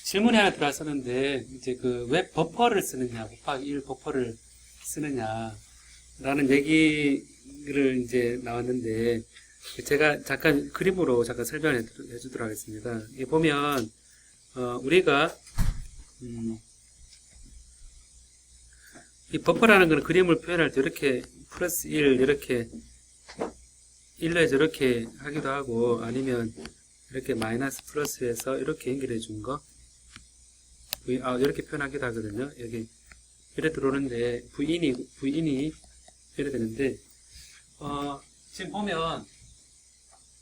질문이 하나 들어왔었는데, 이제 그 왜 버퍼를 쓰느냐, 곱하기 1 버퍼를 쓰느냐라는 얘기를 이제 나왔는데, 제가 잠깐 그림으로 잠깐 설명해 주도록 하겠습니다. 이 보면, 우리가, 이 버퍼라는 거는 그림을 표현할 때 이렇게 플러스 1, 이렇게 1로 저렇게 하기도 하고, 아니면 이렇게 마이너스 플러스해서 이렇게 연결해 준 거, 이렇게 표현하기도 하거든요. 여기 이래 들어오는데 V인이 이래 되는데, 지금 보면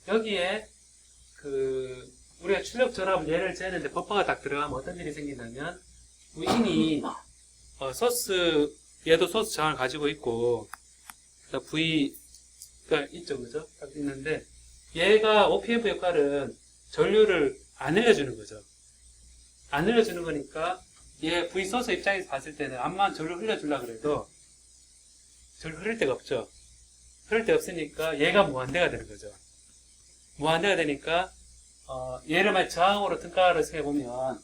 여기에 우리가 출력 전압 얘를 재는데 버퍼가 딱 들어가면 어떤 일이 생기냐면, V인이 얘도 소스 저항을 가지고 있고, V가 있죠, 그죠? 딱 있는데, 얘가 OPF 역할은 전류를 안 흘려주는 거죠. 안 흘려주는 거니까, 얘 V 소스 입장에서 봤을 때는 암만 전류 흘려주려고 그래도 전류 흐를 데가 없죠. 흐를 데 없으니까 얘가 무한대가 되는 거죠. 무한대가 되니까, 얘를 만약 저항으로 등가를 해보면,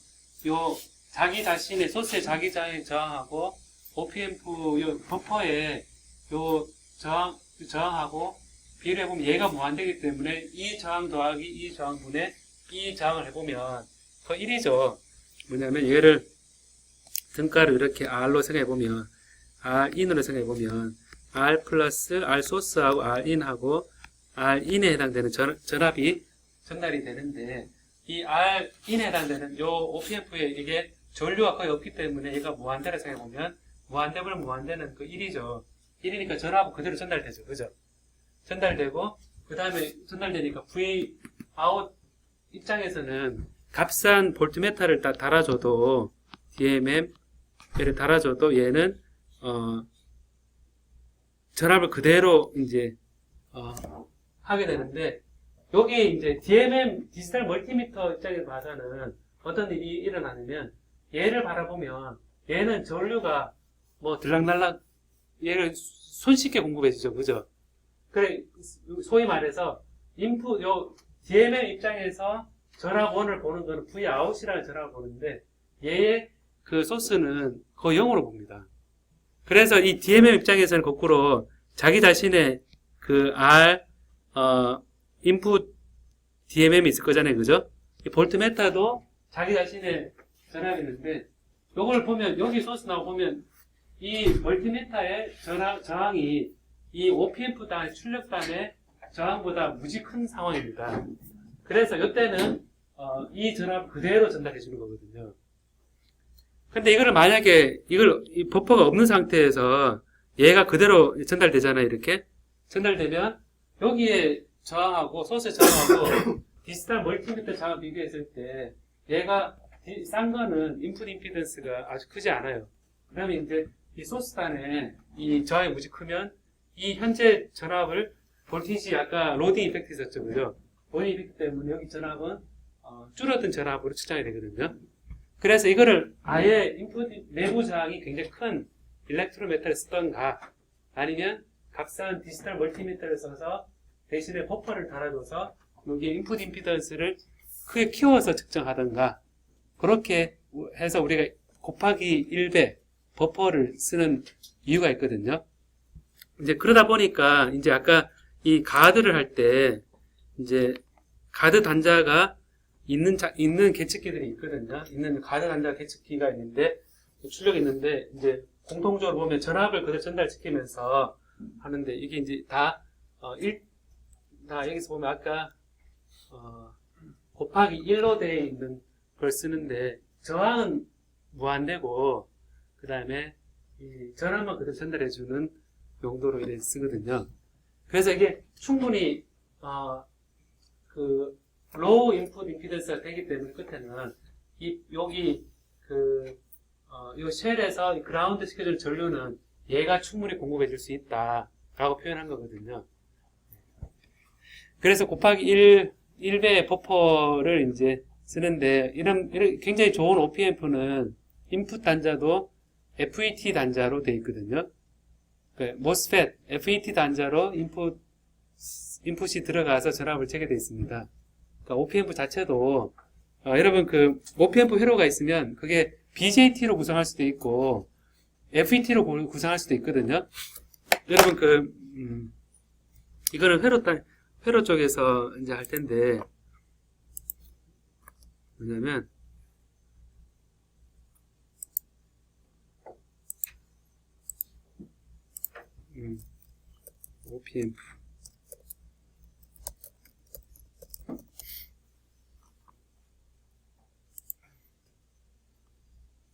자기 자신의 소스의 자기 자신의 저항하고 OPF 버퍼의 저항하고 비교해보면 얘가 무한대이기 때문에 이 저항 더하기 이 저항분의 이 저항을 해보면 그 1이죠. 뭐냐면 얘를 등가를 이렇게 R로 생각해보면, R인으로 생각해보면 R 플러스 R 소스하고 R인하고 R인에 해당되는 전압이 전달이 되는데, 이 R인에 해당되는 요 OPF에 이게 전류가 거의 없기 때문에 얘가 무한대를 생각해보면 무한대분 무한대는 그 1이죠. 1이니까 전압은 그대로 전달되죠. 그죠? 전달되고, 그 다음에 전달되니까 V 아웃 입장에서는 값싼 볼트미터를 딱 달아줘도, DMM을 달아줘도 얘는, 전압을 그대로 이제, 하게 되는데, 여기 이제 DMM 디지털 멀티미터 입장에서 봐서는 어떤 일이 일어나냐면, 얘를 바라보면 얘는 전류가 뭐 들락날락 얘를 손쉽게 공급해주죠. 그죠? 그래, 소위 말해서 DMM 입장에서 전압원을 보는 거는 Vout이라는 전압을 보는데, 얘의 그 소스는 거의 0으로 봅니다. 그래서 이 DMM 입장에서는 거꾸로 자기 자신의 그 인풋 DMM이 있을 거잖아요. 그죠? 이 볼트미터도 자기 자신의 전압이 있는데, 요걸 보면, 여기 소스 나오면, 이 멀티미터의 저항이 이 OPF단, 출력단의 저항보다 무지 큰 상황입니다. 그래서 이때는, 이 전압을 그대로 전달해 주는 거거든요. 근데 이거를 만약에, 이 버퍼가 없는 상태에서 얘가 그대로 전달되잖아요. 이렇게. 전달되면, 여기에 저항하고, 소스의 저항하고, 디지털 멀티미터 저항 비교했을 때, 얘가 싼 거는 인풋 임피던스가 아주 크지 않아요. 그러면 이제 이 소스단에 이 저항이 무지 크면 이 현재 전압을 볼티지 아까 로딩 이펙트 있었죠. 그죠? 로딩 이펙트 때문에 여기 전압은 줄어든 전압으로 측정이 되거든요. 그래서 이거를 아예 인풋 내부 저항이 굉장히 큰 일렉트로미터를 쓰던가, 아니면 값싼 디지털 멀티미터를 써서 대신에 버퍼를 달아줘서 여기 인풋 임피던스를 크게 키워서 측정하던가, 그렇게 해서 우리가 곱하기 1배 버퍼를 쓰는 이유가 있거든요. 이제 그러다 보니까 이제 아까 이 가드를 할 때 이제 가드 단자가 있는 계측기들이 있거든요. 있는 가드 단자 계측기가 있는데, 출력이 있는데, 이제 공통적으로 보면 전압을 그대로 전달시키면서 하는데, 이게 이제 다 여기서 보면 아까 곱하기 1로 되어 있는 걸 쓰는데, 저항은 무한대고, 그 다음에 이 전압만 그대로 전달해주는 용도로 이렇게 쓰거든요. 그래서 이게 충분히 로우 인풋 임피던스가 되기 때문에 끝에는 여기 이 쉘에서 그라운드 시켜줄 전류는 얘가 충분히 공급해줄 수 있다라고 표현한 거거든요. 그래서 곱하기 1배의 버퍼를 이제 쓰는데, 이런 굉장히 좋은 OPMP는 인풋 단자도 FET 단자로 되어 있거든요. MOSFET, FET 단자로 인풋이 들어가서 전압을 재게 되어 있습니다. 그러니까 OPMP 자체도 여러분 그 OPMP 회로가 있으면 그게 BJT로 구성할 수도 있고 FET로 구성할 수도 있거든요. 여러분 이거는 회로 쪽에서 이제 할 텐데 뭐냐면 OPMP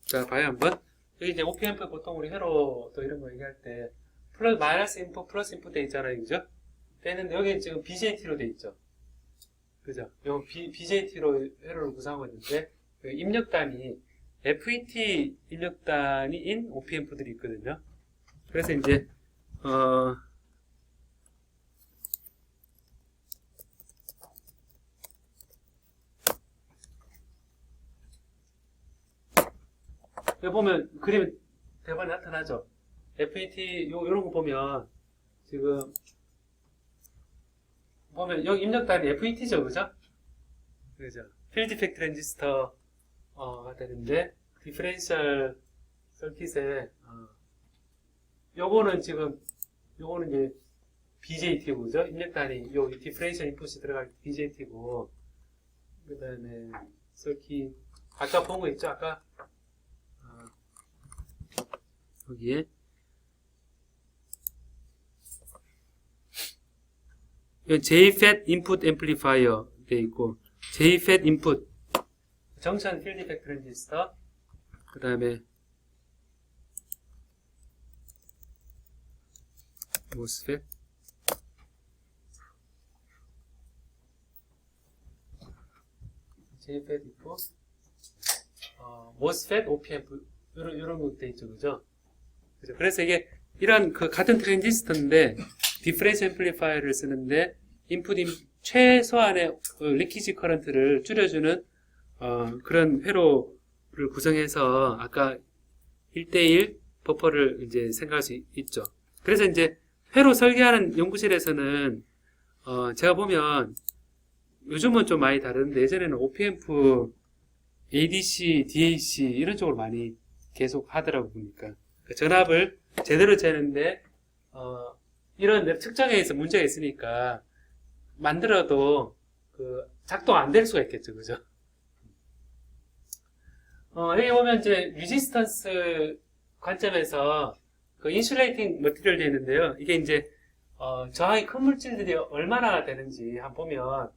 자, 봐요, 한번. 여기 이제 OPMP 보통 우리 회로 또 이런 거 얘기할 때, 플러스, 마이너스 인풋, 플러스 인풋 돼 있잖아요, 그죠? 되는데, 여기 지금 BJT로 돼 있죠? 그죠? 요 BJT로 회로를 구성하고 있는데, 입력단이, FET 입력단이 OPMP들이 있거든요. 그래서 이제, 여기 보면 그림 대본에 나타나죠. FET 요런 거 보면 지금 보면 여기 입력단이 FET죠, 그죠? 그죠? 필드 이펙트 트랜지스터가 되는데 디퍼런셜 서킷에 요거는 이제 BJT고, 그죠? 입력단이 요 디퍼런셜 인풋이 들어갈 BJT고, 그 다음에 서킷 아까 본 거 있죠? 아까 여기에 JFET 인풋 앰플리파이어 돼 있고 JFET 인풋 정션 필드 이펙트 트랜지스터 그 다음에 MOSFET JFET 인풋 MOSFET OPMP 이런 거 돼 있죠, 그죠? 그래서 이게 이런 같은 트랜지스터인데 디퍼런셜 앰플리파이어를 쓰는데 최소한의 리키지 커런트를 줄여주는 그런 회로를 구성해서 아까 1대1 버퍼를 이제 생각할 수 있죠. 그래서 이제 회로 설계하는 연구실에서는 제가 보면 요즘은 좀 많이 다른데 예전에는 OPMP, ADC, DAC 이런 쪽으로 많이 계속 하더라고 보니까. 전압을 제대로 재는데 이런 측정에서 문제가 있으니까 만들어도 작동 안 될 수가 있겠죠, 그죠? 여기 보면 이제 레지스턴스 관점에서 인슐레이팅 머티리얼 되어 있는데요. 이게 이제 저항이 큰 물질들이 얼마나 되는지 한번 보면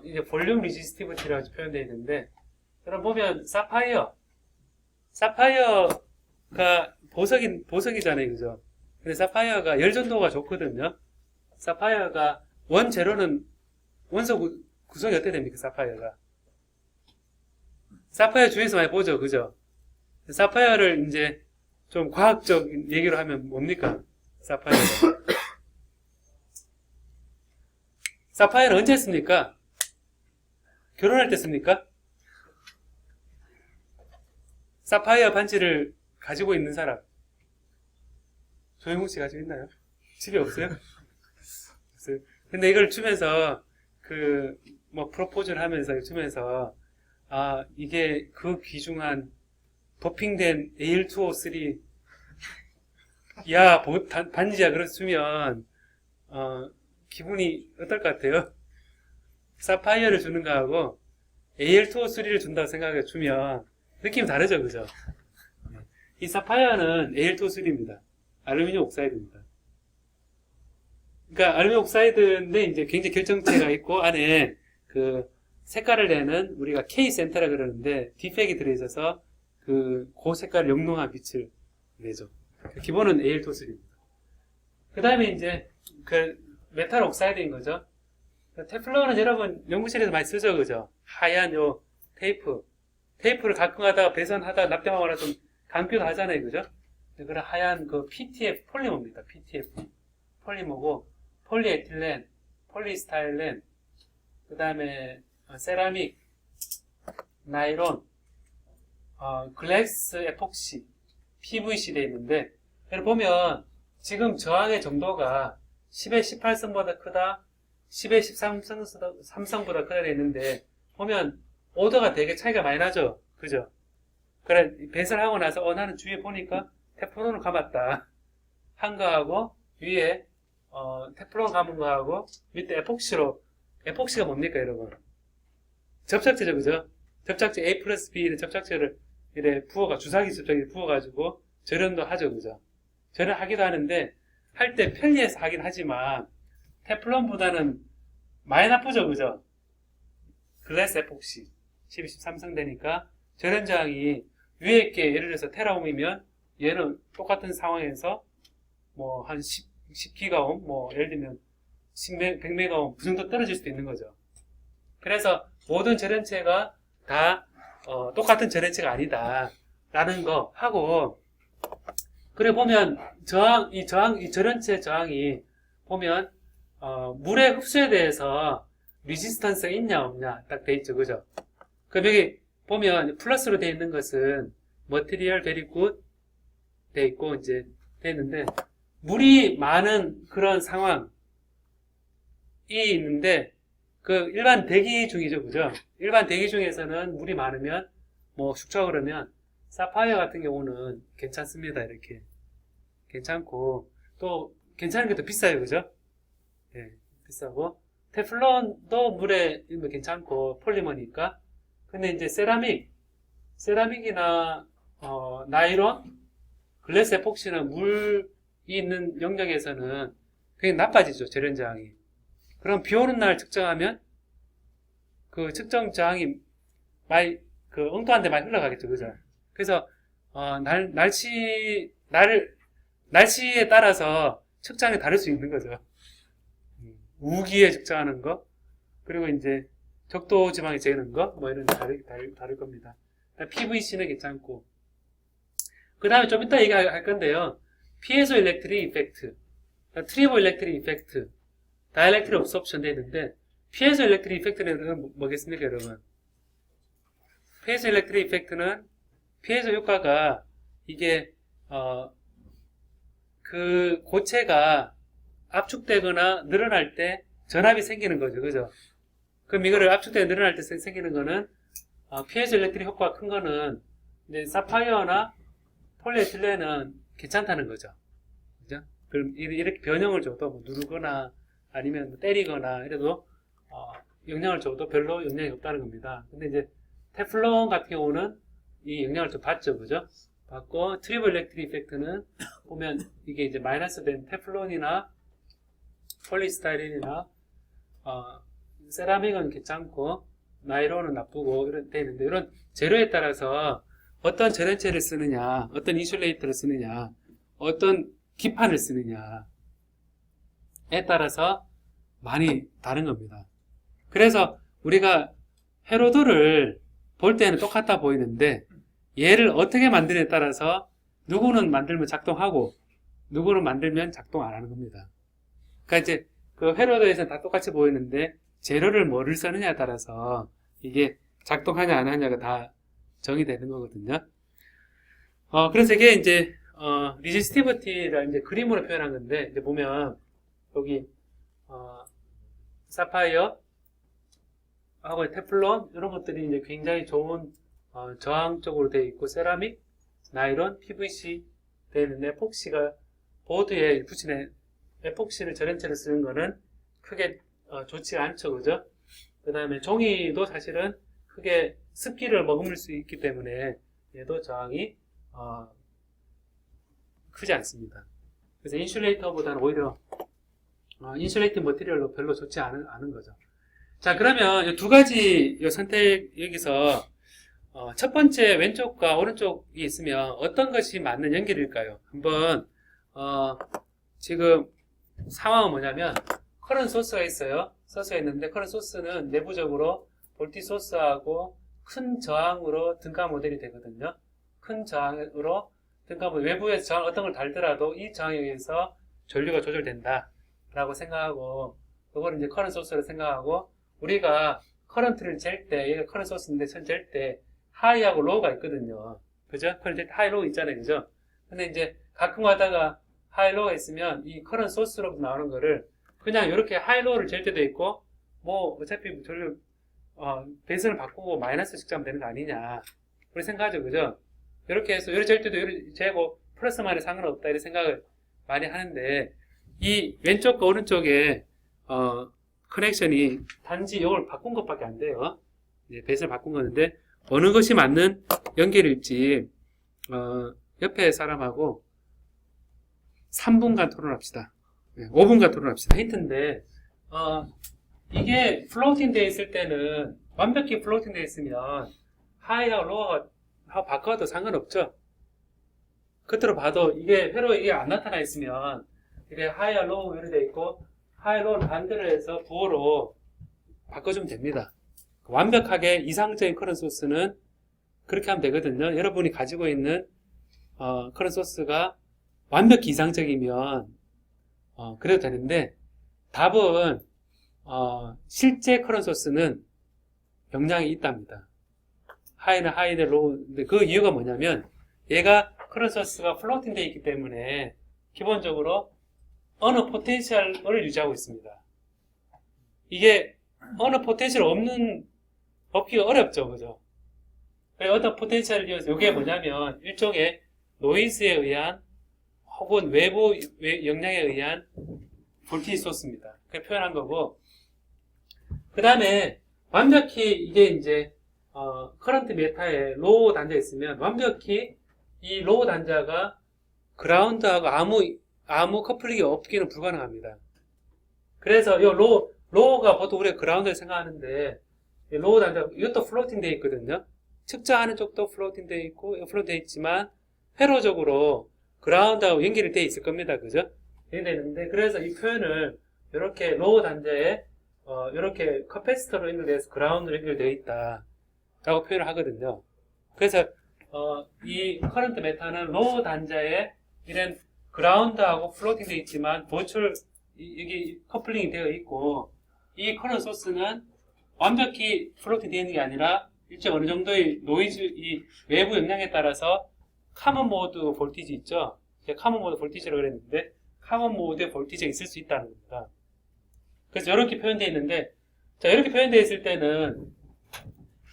이제 볼륨 레지스티비티라고 표현되어 있는데 여러분 보면 사파이어가 보석이잖아요, 그죠? 근데 사파이어가 열전도가 좋거든요. 사파이어가 원재료는 원소 구성이 어떻게 됩니까, 사파이어가? 사파이어 중에서 많이 보죠, 그죠? 사파이어를 이제 좀 과학적 얘기로 하면 뭡니까? 사파이어를 언제 씁니까? 결혼할 때 씁니까? 사파이어 반지를 가지고 있는 사람. 조영우 씨 가지고 있나요? 집에 없어요? 없어요. 근데 이걸 주면서, 프로포즈를 하면서 주면서, 이게 그 귀중한 도핑된 AL2O3, 반지야, 그래서 주면, 기분이 어떨 것 같아요? 사파이어를 주는 거하고 AL2O3를 준다고 생각해 주면, 느낌이 다르죠, 그죠? 이 사파이어는 AL2O3입니다. 알루미늄 옥사이드입니다. 그러니까 알루미늄 옥사이드인데 이제 굉장히 결정체가 있고 안에 색깔을 내는 우리가 K 센터라 그러는데 디펙이 들어있어서 그 색깔을 영롱한 빛을 내죠. 기본은 AL2O3입니다. 그 다음에 이제 메탈 옥사이드인 거죠. 테플론은 여러분 연구실에서 많이 쓰죠, 그죠? 하얀 테이프를 가끔 하다가 배선하다가 납땜하거나 좀 감기도 하잖아요, 그죠? 그런 하얀 PTF 폴리머입니다. PTF 폴리머고 폴리에틸렌, 폴리스타일렌, 그 다음에 세라믹, 나일론, 글래스 에폭시, PVC 되어 있는데 여러분 보면 지금 저항의 정도가 10의 18성보다 크다, 10의 13성보다 크다 되어 있는데 보면 오더가 되게 차이가 많이 나죠. 그죠? 그래, 배설하고 나서, 나는 주위에 보니까 테플론을 감았다. 한 거하고, 위에, 테플론 감은 거하고, 밑에 에폭시가 뭡니까, 여러분? 접착제죠, 그죠? 접착제 A 플러스 B는 접착제를 이래 주사기 접착제 부어가지고 절연도 하죠, 그죠? 절연하기도 하는데, 할 때 편리해서 하긴 하지만, 테플론보다는 많이 나쁘죠, 그죠? 글래스 에폭시 12, 13성 되니까 절연 저항이 위에 게 예를 들어서 테라옴이면 얘는 똑같은 상황에서 뭐 한 10기가옴, 뭐 예를 들면 100메가옴 그 정도 떨어질 수도 있는 거죠. 그래서 모든 절연체가 다 똑같은 절연체가 아니다 라는 거 하고, 그래 보면 이 절연체 저항이 보면 물의 흡수에 대해서 리지스턴스가 있냐 없냐 딱 돼 있죠, 그죠? 그럼 여기 보면 플러스로 돼 있는 것은 material very good 돼 있고 이제 돼 있는데, 물이 많은 그런 상황이 있는데, 그 일반 대기 중이죠, 그죠? 일반 대기 중에서는 물이 많으면 뭐 축적을 그러면 사파이어 같은 경우는 괜찮습니다. 이렇게 괜찮고, 또 괜찮은 게 더 비싸요, 그죠? 예, 비싸고, 테플론도 물에 있으면 괜찮고 폴리머니까. 근데 이제 세라믹이나 나일론, 글래스 에폭시는 물이 있는 영역에서는 굉장히 나빠지죠, 절연 저항이. 그럼 비 오는 날 측정하면 그 측정 저항이 많이 엉뚱한 데 많이 흘러가겠죠, 그죠? 그래서 날씨에 따라서 측정이 다를 수 있는 거죠. 우기에 측정하는 거, 그리고 이제 적도 지방에 재는 거, 뭐 이런 다를 겁니다. PVC는 괜찮고, 그 다음에 좀 이따 얘기할 건데요. 피에조 일렉트릭 이펙트, 트리보 일렉트릭 이펙트, 다이엘렉트릭 옵섭션 되어 있는데, 피에조 일렉트릭 이펙트는 뭐겠습니까, 여러분? 피에조 일렉트릭 이펙트는 피에조 효과가 이게 그 고체가 압축되거나 늘어날 때 전압이 생기는 거죠, 그죠? 그럼 이거를 압축되거나 늘어날 때 생기는 거는 피에조 일렉트릭 효과가 큰 거는 이제 사파이어나 폴리에틸렌은 괜찮다는 거죠, 그죠? 그럼 이렇게 변형을 줘도 뭐 누르거나 아니면 뭐 때리거나 이래도 영향을 줘도 별로 영향이 없다는 겁니다. 근데 이제 테플론 같은 경우는 이 영향을 좀 받죠, 그죠? 받고, 트리블 일렉트릭 이펙트는 보면 이게 이제 마이너스 된 테플론이나 폴리스타이린이나 세라믹은 괜찮고 나일론은 나쁘고 이런 데 있는데, 이런 재료에 따라서 어떤 절연체를 쓰느냐, 어떤 인슐레이터를 쓰느냐, 어떤 기판을 쓰느냐에 따라서 많이 다른 겁니다. 그래서 우리가 회로도를 볼 때는 똑같아 보이는데, 얘를 어떻게 만드느냐에 따라서 누구는 만들면 작동하고 누구는 만들면 작동 안 하는 겁니다. 그러니까 이제 그 회로도에서는 다 똑같이 보이는데 재료를 뭐를 쓰느냐에 따라서 이게 작동하냐 안 하냐가 다 정의되는 거거든요. 그래서 이게 이제 리지스티비티를 이제 그림으로 표현한 건데, 이제 보면 여기 사파이어 하고 테플론 이런 것들이 이제 굉장히 좋은 저항적으로 되어 있고, 세라믹, 나일론, PVC 되어 있는데, 에폭시가 보드에 붙인 에폭시를 절연체로 쓰는 거는 크게 좋지가 않죠, 그죠? 그 다음에 종이도 사실은 크게 습기를 머금을 수 있기 때문에 얘도 저항이 크지 않습니다. 그래서 인슐레이터보다는 오히려 인슐레이팅 머티리얼로 별로 좋지 않은 거죠. 자, 그러면 이 두 가지 선택 여기서 첫 번째 왼쪽과 오른쪽이 있으면 어떤 것이 맞는 연결일까요? 한번 지금 상황은 뭐냐면, 커런 소스가 있어요. 소스가 있는데, 커런 소스는 내부적으로 볼티 소스하고 큰 저항으로 등가 모델이 되거든요. 큰 저항으로 등가 모델, 외부에서 저항 어떤 걸 달더라도 이 저항에 의해서 전류가 조절된다 라고 생각하고, 그거를 이제 커런 소스로 생각하고, 우리가 커런트를 잴 때, 얘가 커런 소스인데 잴 때 하이하고 로우가 있거든요. 그죠? 커런트 하이 로우 있잖아요, 그죠? 근데 이제 가끔 하다가 하이 로우가 있으면 이 커런 소스로 나오는 거를 그냥 이렇게 하이 로우를 잴 때도 있고, 뭐 어차피 전류 배선을 바꾸고 마이너스 측정하면 되는 거 아니냐. 그렇게 생각하죠. 그죠? 이렇게 해서, 요래 잴 때도 요래 재고, 플러스 마이너스 상관없다. 이런 생각을 많이 하는데, 이 왼쪽과 오른쪽에, 커넥션이 단지 이걸 바꾼 것밖에 안 돼요. 이제 배선을 바꾼 건데, 어느 것이 맞는 연결일지, 옆에 사람하고 3분간 토론합시다. 5분간 토론합시다. 힌트인데, 이게 플로팅 돼 있을 때는, 완벽히 플로팅 돼 있으면, 하이하고 로우하고 바꿔도 상관없죠. 겉으로 봐도 이게 회로 이게 안 나타나 있으면, 이게 하이와 로우 이렇게 돼 있고, 하이 로우를 반대로 해서 부호로 바꿔주면 됩니다. 완벽하게 이상적인 커런트 소스는 그렇게 하면 되거든요. 여러분이 가지고 있는 커런트 소스가 완벽히 이상적이면 그래도 되는데, 답은 실제 커런트 소스는 영향이 있답니다. 하이는 하이대 로우인데, 그 이유가 뭐냐면 얘가 커런트 소스가 플로팅 되어 있기 때문에 기본적으로 어느 포텐셜을 유지하고 있습니다. 이게 어느 포텐셜 없기가 어렵죠. 그죠? 어떤 포텐셜을 이어서 이게 뭐냐면 일종의 노이즈에 의한 혹은 외부 영향에 의한 볼티지 소스입니다. 그렇게 표현한 거고, 그 다음에 완벽히 이게 이제 커런트 메타에 로우 단자 있으면 완벽히 이 로우 단자가 그라운드하고 아무 커플링이 없기는 불가능합니다. 그래서 이 로우가 보통 우리가 그라운드를 생각하는데, 로우 단자 이것도 플로팅 되어 있거든요. 측정하는 쪽도 플로팅 되어 있고 플로팅 되어 있지만 회로적으로 그라운드하고 연결이 되어 있을 겁니다. 그죠? 연결되는데, 그래서 이 표현을 이렇게 로우 단자에 이렇게 커패시터로 연결돼서 그라운드로 연결되어 있다 라고 표현을 하거든요. 그래서 이 커런트 메타는 로우 단자에 이런 그라운드하고 플로팅 되어 있지만 버추얼 여기 커플링이 되어 있고, 이 커런트 소스는 완벽히 플로팅 되어 있는 게 아니라 일정 어느 정도의 노이즈, 이 외부 영향에 따라서 카먼 모드 볼티지 있죠? 제가 카먼 모드 볼티지라고 그랬는데, 카먼 모드의 볼티지가 있을 수 있다는 겁니다. 그래서 이렇게 표현되어 있는데, 자, 이렇게 표현되어 있을 때는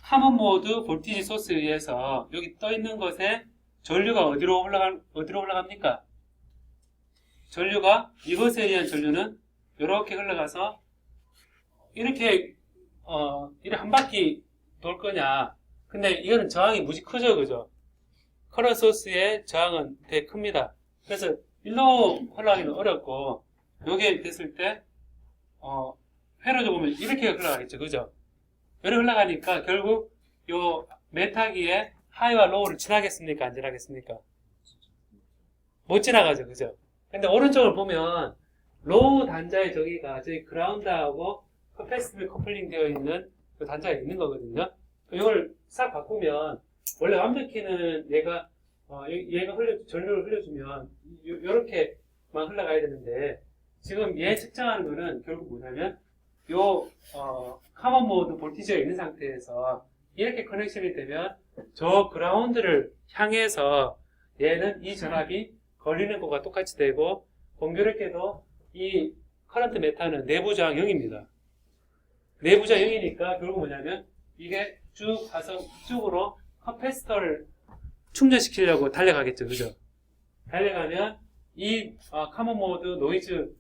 카먼 모드 볼티지 소스에 의해서 여기 떠 있는 것에 전류가 어디로 올라갑니까? 전류가, 이것에 의한 전류는 이렇게 흘러가서 이렇게 한 바퀴 돌 거냐. 근데 이거는 저항이 무지 크죠, 그죠? 커런트 소스의 저항은 되게 큽니다. 그래서 일로 흘러가기는 어렵고, 요게 됐을 때 회로적으로 보면 이렇게 흘러가겠죠, 그죠? 이렇게 흘러가니까 결국 요 메타기에 하이와 로우를 지나겠습니까, 안 지나겠습니까? 못 지나가죠, 그죠? 근데 오른쪽을 보면 로우 단자의 저기가 저기 그라운드하고 커패시티브 커플링 되어 있는 그 단자가 있는 거거든요. 이걸 싹 바꾸면 원래 완벽히는 얘가 전류를 흘려주면 요렇게만 흘러가야 되는데, 지금 얘 측정하는 거는 결국 뭐냐면 요 카먼 모드 볼티지가 있는 상태에서 이렇게 커넥션이 되면 저 그라운드를 향해서 얘는 이 전압이 걸리는 것과 똑같이 되고, 공교롭게도 이 커런트 메타는 내부 저항 0입니다. 내부 저항 0이니까 결국 뭐냐면 이게 쭉 가서 이쪽으로 커패시터를 충전시키려고 달려가겠죠. 그죠? 달려가면 이 카먼 모드 노이즈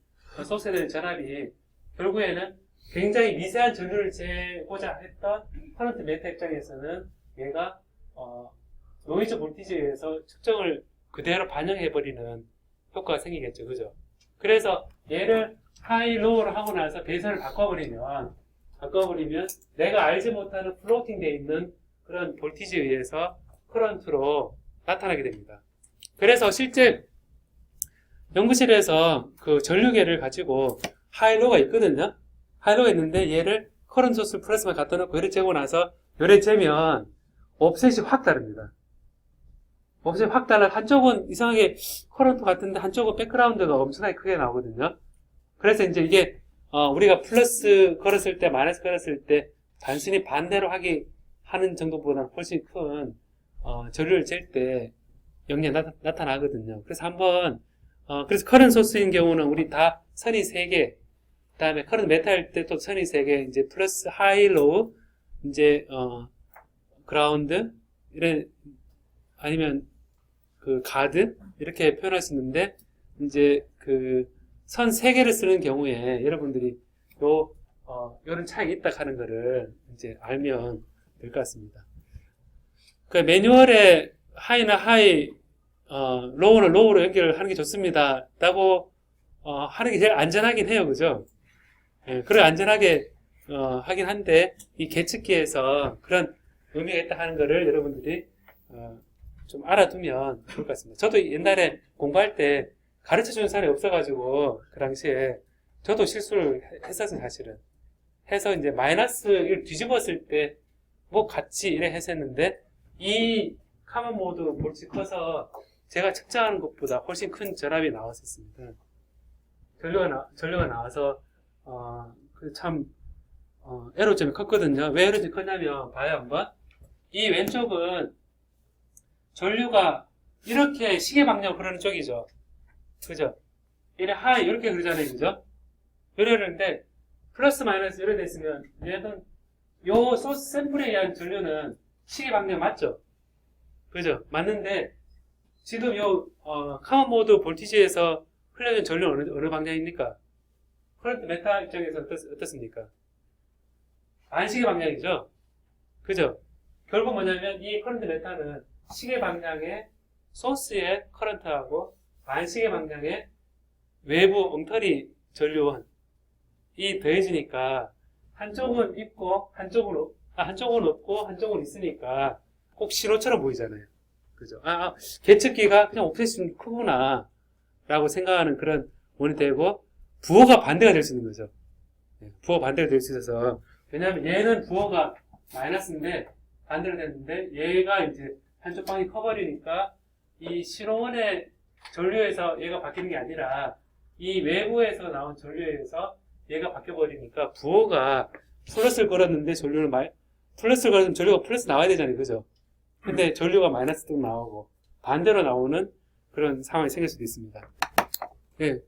소스에 대한 전압이 결국에는 굉장히 미세한 전류를 재고자 했던 커런트 메타 입장에서는 얘가 노이즈 볼티지에 의해서 측정을 그대로 반영해버리는 효과가 생기겠죠. 그죠? 그래서 얘를 하이, 로우를 하고 나서 배선을 바꿔버리면 내가 알지 못하는 플로팅 되어 있는 그런 볼티지에 의해서 커런트로 나타나게 됩니다. 그래서 실제 연구실에서 그 전류계를 가지고 하이, 로우가 있거든요. 하이, 로우가 있는데 얘를 커런트 소스 플러스만 갖다 놓고 열을 재고 나서 열을 재면 옵셋이 확 다릅니다. 옵셋이 확 달라. 한쪽은 이상하게 커런트 같은데 한쪽은 백그라운드가 엄청나게 크게 나오거든요. 그래서 이제 이게 우리가 플러스 걸었을 때 마이너스 걸었을 때 단순히 반대로 하는 정도보다는 훨씬 큰 전류를 잴 때 영향이 나타나거든요. 그래서 한번 그래서 커런트 소스인 경우는 우리 다 선이 3개, 그 다음에 커런트 메타일 때 또 선이 3개, 이제 플러스 하이, 로우, 이제 그라운드 이런 아니면 그 가드 이렇게 표현할 수 있는데 이제 그 선 3개를 쓰는 경우에 여러분들이 요런 차이가 있다 하는 거를 이제 알면 될 것 같습니다. 그 매뉴얼에 하이나 하이, 로우는 로우로 연결하는 게 좋습니다. 라고 하는 게 제일 안전하긴 해요. 그죠? 예, 그래 안전하게 하긴 한데 이 계측기에서 그런 의미가 있다 하는 거를 여러분들이 좀 알아두면 좋을 것 같습니다. 저도 옛날에 공부할 때 가르쳐주는 사람이 없어가지고 그 당시에 저도 실수를 했었어요. 사실은 해서 이제 마이너스를 뒤집었을 때 뭐 같이 이래 했었는데 이 카먼 모드 볼트 커서 제가 측정하는 것보다 훨씬 큰 전압이 나왔었습니다. 전류가 나와서 참 에러점이 컸거든요. 왜 에러점이 컸냐면 봐요 한번. 이 왼쪽은 전류가 이렇게 시계 방향으로 흐르는 쪽이죠. 그죠? 이렇게 흐르잖아요. 그죠? 이러는데 플러스 마이너스 이렇게 됐으면 얘는 요 소스 샘플에 의한 전류는 시계 방향 맞죠? 그죠? 맞는데 지금 요 카먼 모드 볼티지에서 흘러진 전류는 어느 방향입니까? 커런트 메타 입장에서 어떻습니까? 반시계 방향이죠? 그죠? 결국 뭐냐면 이 커런트 메타는 시계 방향의 소스의 커런트하고 반시계 방향의 외부 엉터리 전류원이 더해지니까 한쪽은 있고 한쪽은 없고 한쪽은 있으니까 꼭 신호처럼 보이잖아요. 그죠? 계측기가 그냥 옵셋이 크구나 라고 생각하는 그런 원이 되고 부호가 반대가 될 수 있는 거죠. 부호가 반대가 될 수 있어서 왜냐하면 얘는 부호가 마이너스인데 반대로 됐는데 얘가 이제 한쪽 방이 커버리니까 이 신호원의 전류에서 얘가 바뀌는 게 아니라 이 외부에서 나온 전류에 의해서 얘가 바뀌어버리니까 부호가 플러스를 걸었는데 플러스를 걸었으면 전류가 플러스 나와야 되잖아요. 그죠? 근데 전류가 마이너스도 나오고 반대로 나오는 그런 상황이 생길 수도 있습니다. 네.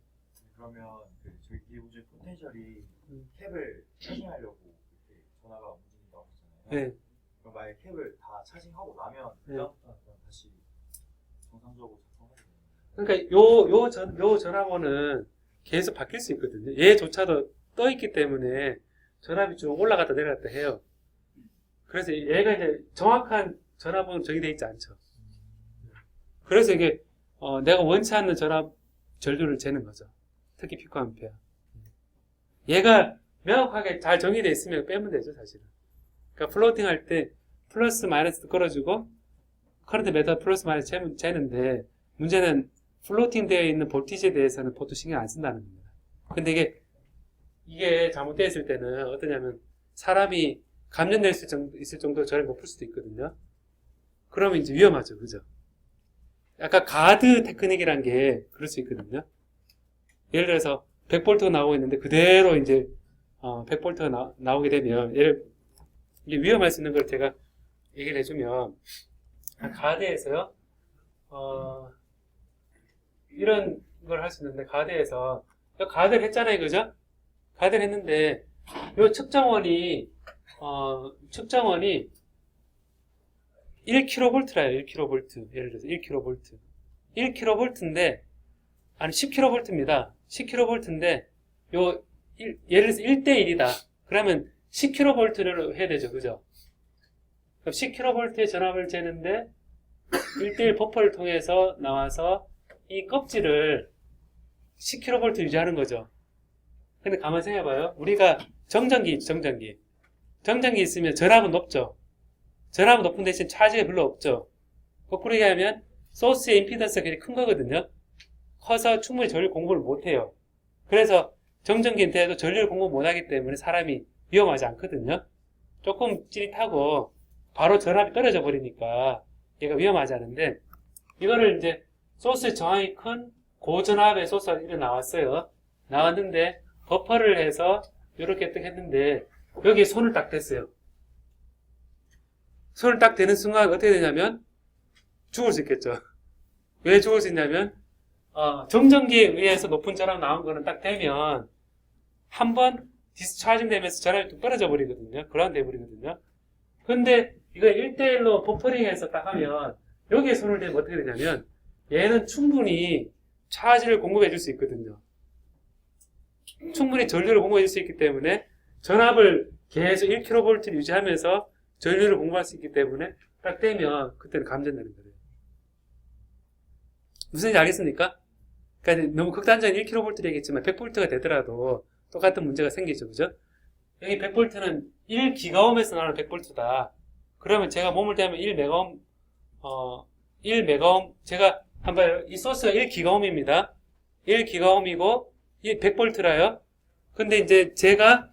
그러면 저기 기호주의 포텐셜이 캡을 차징하려고 이렇게 전화가 움직인다고 했잖아요. 네. 그럼 만약에 캡을 다 차징하고 나면 네. 다시 정상적으로 작동하게 되는 그러니까 요 전압원은 계속 바뀔 수 있거든요. 얘조차도 떠 있기 때문에 전압이 좀 올라갔다 내려갔다 해요. 그래서 얘가 이제 정확한 전압은 정의되어 있지 않죠. 그래서 이게 내가 원치 않는 전압 전류를 재는 거죠. 특히 피코암페어. 얘가 명확하게 잘 정의되어 있으면 빼면 되죠, 사실은. 그러니까 플로팅 할 때 플러스 마이너스 걸어주고 커런트 메타 플러스 마이너스 재는데 문제는 플로팅 되어 있는 볼티지에 대해서는 보통 신경 안 쓴다는 겁니다. 근데 이게 잘못되어 있을 때는 어떠냐면 사람이 감전될 수 있을 정도로 전압이 높을 수도 있거든요. 그러면 이제 위험하죠. 그죠? 약간 가드 테크닉이란 게 그럴 수 있거든요. 예를 들어서 100V가 나오고 있는데 그대로 이제 100V가 나오게 되면 이게 위험할 수 있는 걸 제가 얘기를 해주면 가드에서요 이런 걸 할 수 있는데 가드에서 가드를 했잖아요. 그죠? 가드를 했는데 요 측정원이 1kV라요. 1kV. 예를 들어서 1kV. 1kV인데 아니 10kV입니다. 10kV인데 예를 들어서 1대1이다. 그러면 10kV를 해야 되죠. 그죠? 그럼 10kV의 전압을 재는데 1대1 버퍼를 통해서 나와서 이 껍질을 10kV 유지하는 거죠. 근데 가만히 생각해봐요. 우리가 정전기 있죠. 정전기 있으면 전압은 높죠. 전압은 높은 대신 차지가 별로 없죠. 거꾸로 얘기하면 소스의 임피던스가 굉장히 큰 거거든요. 커서 충분히 전류 공급을 못해요. 그래서 정전기인데도 전류를 공급 못하기 때문에 사람이 위험하지 않거든요. 조금 찌릿하고 바로 전압이 떨어져 버리니까 얘가 위험하지 않은데 이거를 이제 소스 저항이 큰 고전압의 소스가 이렇게 나왔어요. 나왔는데 버퍼를 해서 이렇게 딱 했는데 여기에 손을 딱 댔어요. 손을 딱 대는 순간 어떻게 되냐면 죽을 수 있겠죠. 왜 죽을 수 있냐면 정전기에 의해서 높은 전압 나온 거는 딱 되면 한번 디스차징 되면서 전압이 뚝 떨어져 버리거든요. 그라운드 돼 버리거든요. 근데 이거 1대1로 버퍼링해서 딱 하면 여기에 손을 대면 어떻게 되냐면 얘는 충분히 차지를 공급해 줄 수 있거든요. 충분히 전류를 공급해 줄 수 있기 때문에 전압을 계속 1kV를 유지하면서 전류를 공급할 수 있기 때문에 딱 떼면 그때는 감전되는 거예요. 무슨 얘기인지 알겠습니까? 그러니까 너무 극단적인 1kV를 얘기했지만 100V가 되더라도 똑같은 문제가 생기죠. 그죠? 여기 100V는 1기가옴에서 나오는 100V다. 그러면 제가 몸을 대면 1메가옴, 1메가옴, 제가 한번 이 소스가 1기가옴입니다. 1기가옴이고 100V라요. 근데 이제 제가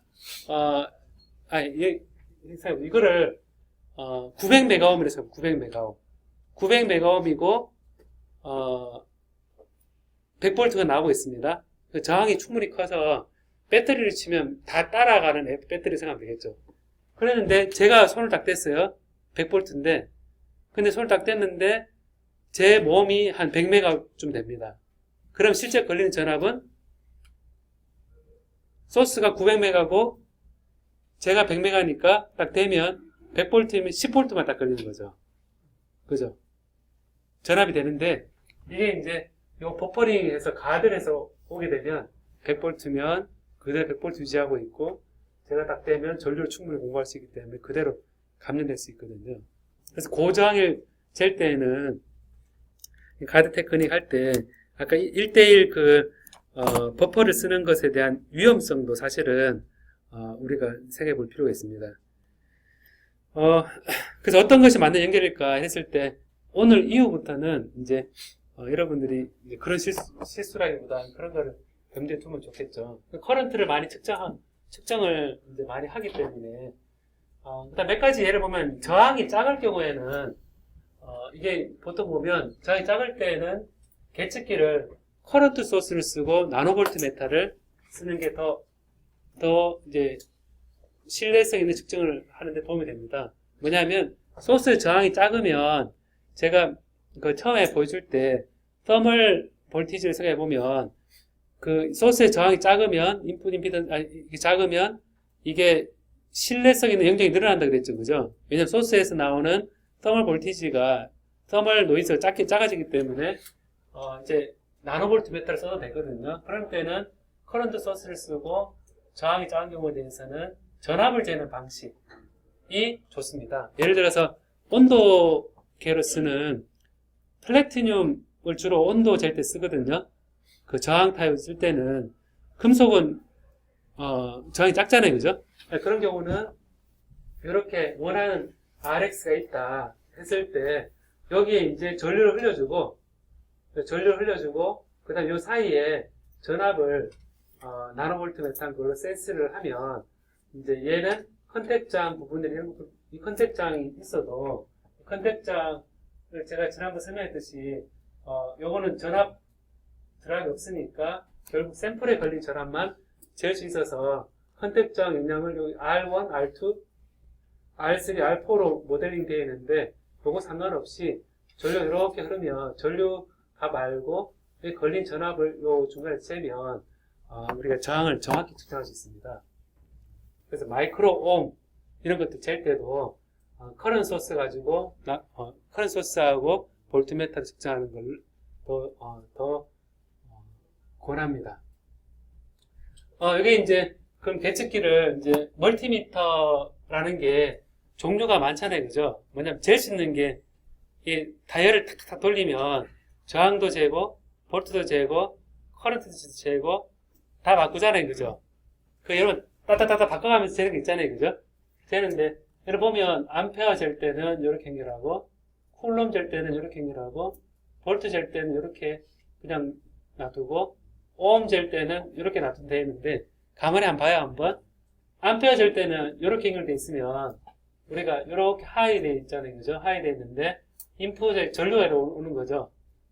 이거를 900메가옴이라고 해서 900메가옴. 900메가옴이고 100V가 나오고 있습니다. 그 저항이 충분히 커서 배터리를 치면 다 따라가는 배터리 생각하면 되겠죠. 그랬는데 제가 손을 딱 뗐어요. 100V인데 근데 손을 딱 뗐는데 제 몸이 한 100메가쯤 됩니다. 그럼 실제 걸리는 전압은 소스가 900메가고 제가 100메가니까 딱 되면 100V면 10V만 딱 걸리는 거죠. 그죠? 전압이 되는데 이게 이제 요 버퍼링에서 가들에서 오게 되면 100V면 그대로 100V 유지하고 있고 제가 딱 되면 전류를 충분히 공급할 수 있기 때문에 그대로 감전될 수 있거든요. 그래서 고저항을 잴 때는 가드 테크닉 할 때 아까 1대1 버퍼를 쓰는 것에 대한 위험성도 사실은 우리가 생각해 볼 필요가 있습니다. 그래서 어떤 것이 맞는 연결일까 했을 때 오늘 이후부터는 이제 여러분들이 이제 그런 실수라기보다 그런 거를 염두에 두면 좋겠죠. 커런트를 많이 측정을 이제 많이 하기 때문에 그다음 몇 가지 예를 보면 저항이 작을 경우에는 이게 보통 보면 저항이 작을 때는 계측기를 커런트 소스를 쓰고 나노볼트 메탈을 쓰는 게 더 이제 신뢰성 있는 측정을 하는데 도움이 됩니다. 뭐냐면 소스의 저항이 작으면 제가 그 처음에 보여줄 때 터멀 볼티지를 생각해 보면 그 소스의 저항이 작으면 인풋 임피던스 작으면 이게 신뢰성 있는 영역이 늘어난다 그랬죠, 그죠? 왜냐면 소스에서 나오는 터멀 볼티지가 터멀 노이즈가 작아지기 때문에 이제 나노볼트 메탈을 써도 되거든요. 그럴 때는 커런트 소스를 쓰고 저항이 작은 경우에 대해서는 전압을 재는 방식이 좋습니다. 예를 들어서 온도계로 쓰는 플래티늄을 주로 온도 잴 때 쓰거든요. 그 저항 타입을 쓸 때는 금속은 저항이 작잖아요, 그죠? 그런 경우는 이렇게 원하는 RX가 있다 했을 때 여기에 이제 전류를 흘려주고 그 다음 요 사이에 전압을 나노볼트 메탄 걸로 센스를 하면 이제 얘는 컨택장 부분들이 이 컨택장이 있어도 컨택장을 제가 지난번 설명했듯이 요거는 전압 드랍이 없으니까 결국 샘플에 걸린 전압만 잴 수 있어서 컨택장 용량을 여기 R1, R2, R3, R4로 모델링 되어 있는데 요거 상관없이 전류가 이렇게 흐르면 전류 값 알고 여기 걸린 전압을 요 중간에 재면 우리가 저항을 정확히 측정할 수 있습니다. 그래서 마이크로 옴 이런 것도 잴 때도 커런 소스 가지고 커런 소스하고 볼트메타를 측정하는 걸 더 권합니다. 여기 이제 그럼 계측기를 이제 멀티미터라는 게 종류가 많잖아요, 그죠? 뭐냐면 잴 수 있는 게 이 다이얼을 탁탁 돌리면 저항도 재고 볼트도 재고 커런트도 재고 다 바꾸잖아요, 그죠? 여러분 따따따따 바꿔가면서 재는 게 있잖아요, 그죠? 재는데 여러분 보면 암페어 잴 때는 이렇게 연결하고 쿨롬 잴 때는 이렇게 연결하고 볼트 잴 때는 이렇게 그냥 놔두고 옴 잴 때는 이렇게 놔두면 되는데 가만히 한번 봐요, 한번. 암페어 잴 때는 이렇게 연결되어 있으면 우리가 이렇게 하이 돼 있잖아요, 그죠? 하이 돼 있는데 인풋에 전류가 오는 거죠.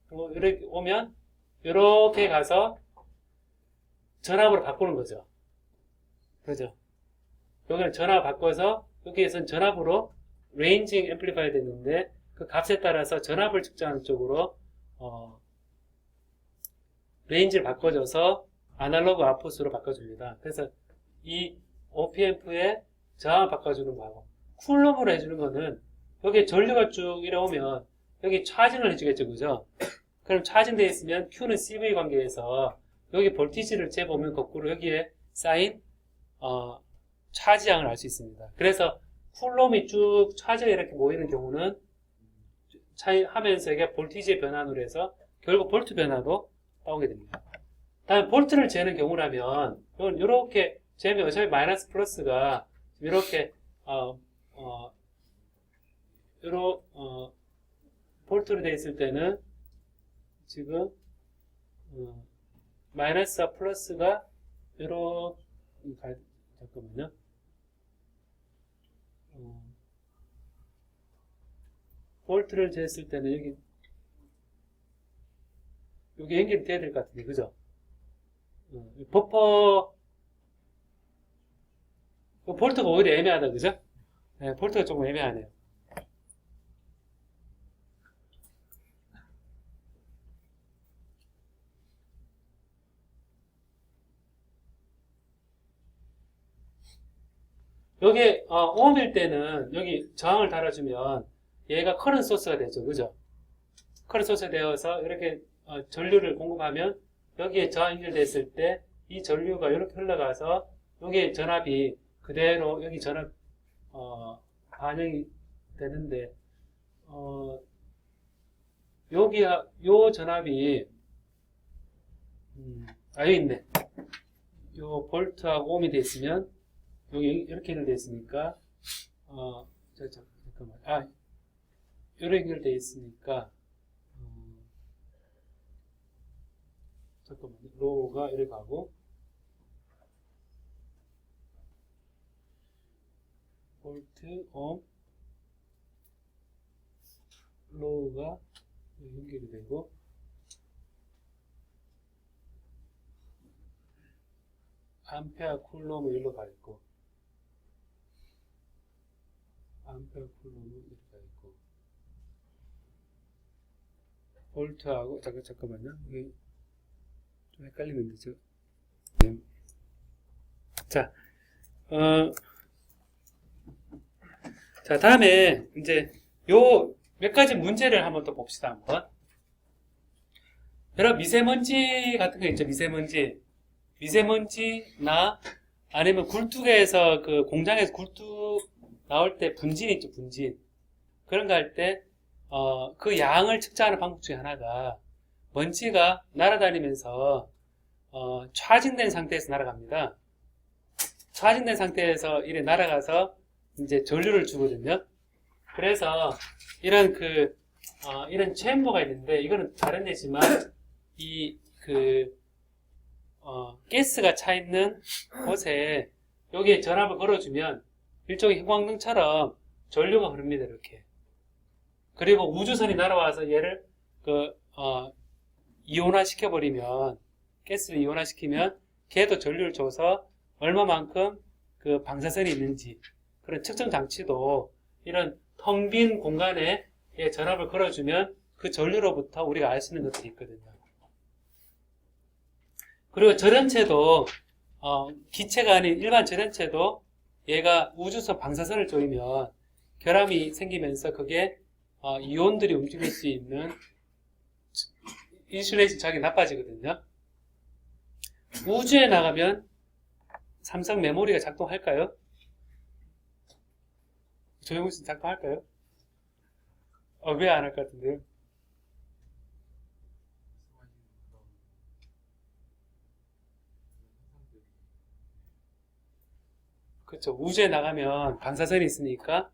그리고 이렇게 오면 이렇게 가서 전압으로 바꾸는 거죠. 그죠? 여기는 전압 바꿔서 여기에서는 전압으로 레인징 앰플리파이어 됐는데 그 값에 따라서 전압을 측정하는 쪽으로 레인지를 바꿔줘서 아날로그 아웃풋으로 바꿔줍니다. 그래서 이 OPMP의 저항을 바꿔주는 거하고 쿨럼으로 해주는 거는 여기 전류가 쭉 이래오면 여기 차징을 해주겠죠, 그죠? 그럼 차징되어 있으면 Q는 CV 관계에서 여기 볼티지를 재보면 거꾸로 여기에 쌓인 차지량을 알 수 있습니다. 그래서 쿨럼이 쭉 차지가 이렇게 모이는 경우는 하면서 이게 볼티지의 변환으로 해서 결국 볼트 변화도 나오게 됩니다. 다음에 볼트를 재는 경우라면 이렇게 재면 어차피 마이너스 플러스가 이렇게 볼트로 되어 있을 때는 지금 마이너스와 플러스가 이렇게 잠깐만요. 볼트를 쟀을 때는 여기 연결이 돼야 될 것 같은데, 그죠? 버퍼 볼트가 오히려 애매하다, 그죠? 네, 볼트가 조금 애매하네요. 여기 옴일 때는 여기 저항을 달아주면 얘가 커런트 소스가 되죠, 그죠? 커런트 소스가 되어서 이렇게 전류를 공급하면 여기에 저항 연결됐을 때 이 전류가 이렇게 흘러가서 여기에 전압이 그대로 여기 전압 반영이 되는데 여기 요 전압이 여기 있네. 요 볼트하고 옴이 돼 있으면 여기 이렇게 연결되어 있으니까 잠깐만 이렇게 연결되어 있으니까 잠깐만요. 로우가 이렇게 가고 볼트, 옴, 로우가 연결이 되고 암페어 쿨럼은 여기로 가 있고 암페어 쿨럼은 이렇게 가 있고 볼트하고 잠깐만요. 이게 좀 헷갈리는데 저. 네. 자, 자, 다음에 이제 요 몇 가지 문제를 한번 또 봅시다, 한번. 여러분, 미세먼지 같은 거 있죠, 미세먼지나 아니면 굴뚝에서 그 공장에서 굴뚝 나올 때 분진 있죠, 분진. 그런 거 할 때, 그 양을 측정하는 방법 중에 하나가 먼지가 날아다니면서, 차징된 상태에서 날아갑니다. 차징된 상태에서 이래 날아가서 이제 전류를 주거든요. 그래서 이런 이런 챔버가 있는데 이거는 다른 데지만 가스가 차 있는 곳에 여기에 전압을 걸어주면 일종의 형광등처럼 전류가 흐릅니다, 이렇게. 그리고 우주선이 날아와서 얘를 이온화 시켜버리면, 가스를 이온화 시키면 걔도 전류를 줘서 얼마만큼 그 방사선이 있는지 그런 측정 장치도 이런 텅 빈 공간에 전압을 걸어주면 그 전류로부터 우리가 알 수 있는 것들이 있거든요. 그리고 절연체도 기체가 아닌 일반 절연체도 얘가 우주선 방사선을 조이면 결함이 생기면서 그게 이온들이 움직일 수 있는 인슐레이션 자격이 나빠지거든요. 우주에 나가면 삼성 메모리가 작동할까요? 조영우 씨 작동할까요? 왜 안 할 것 같은데요? 그렇죠. 우주에 나가면 방사선이 있으니까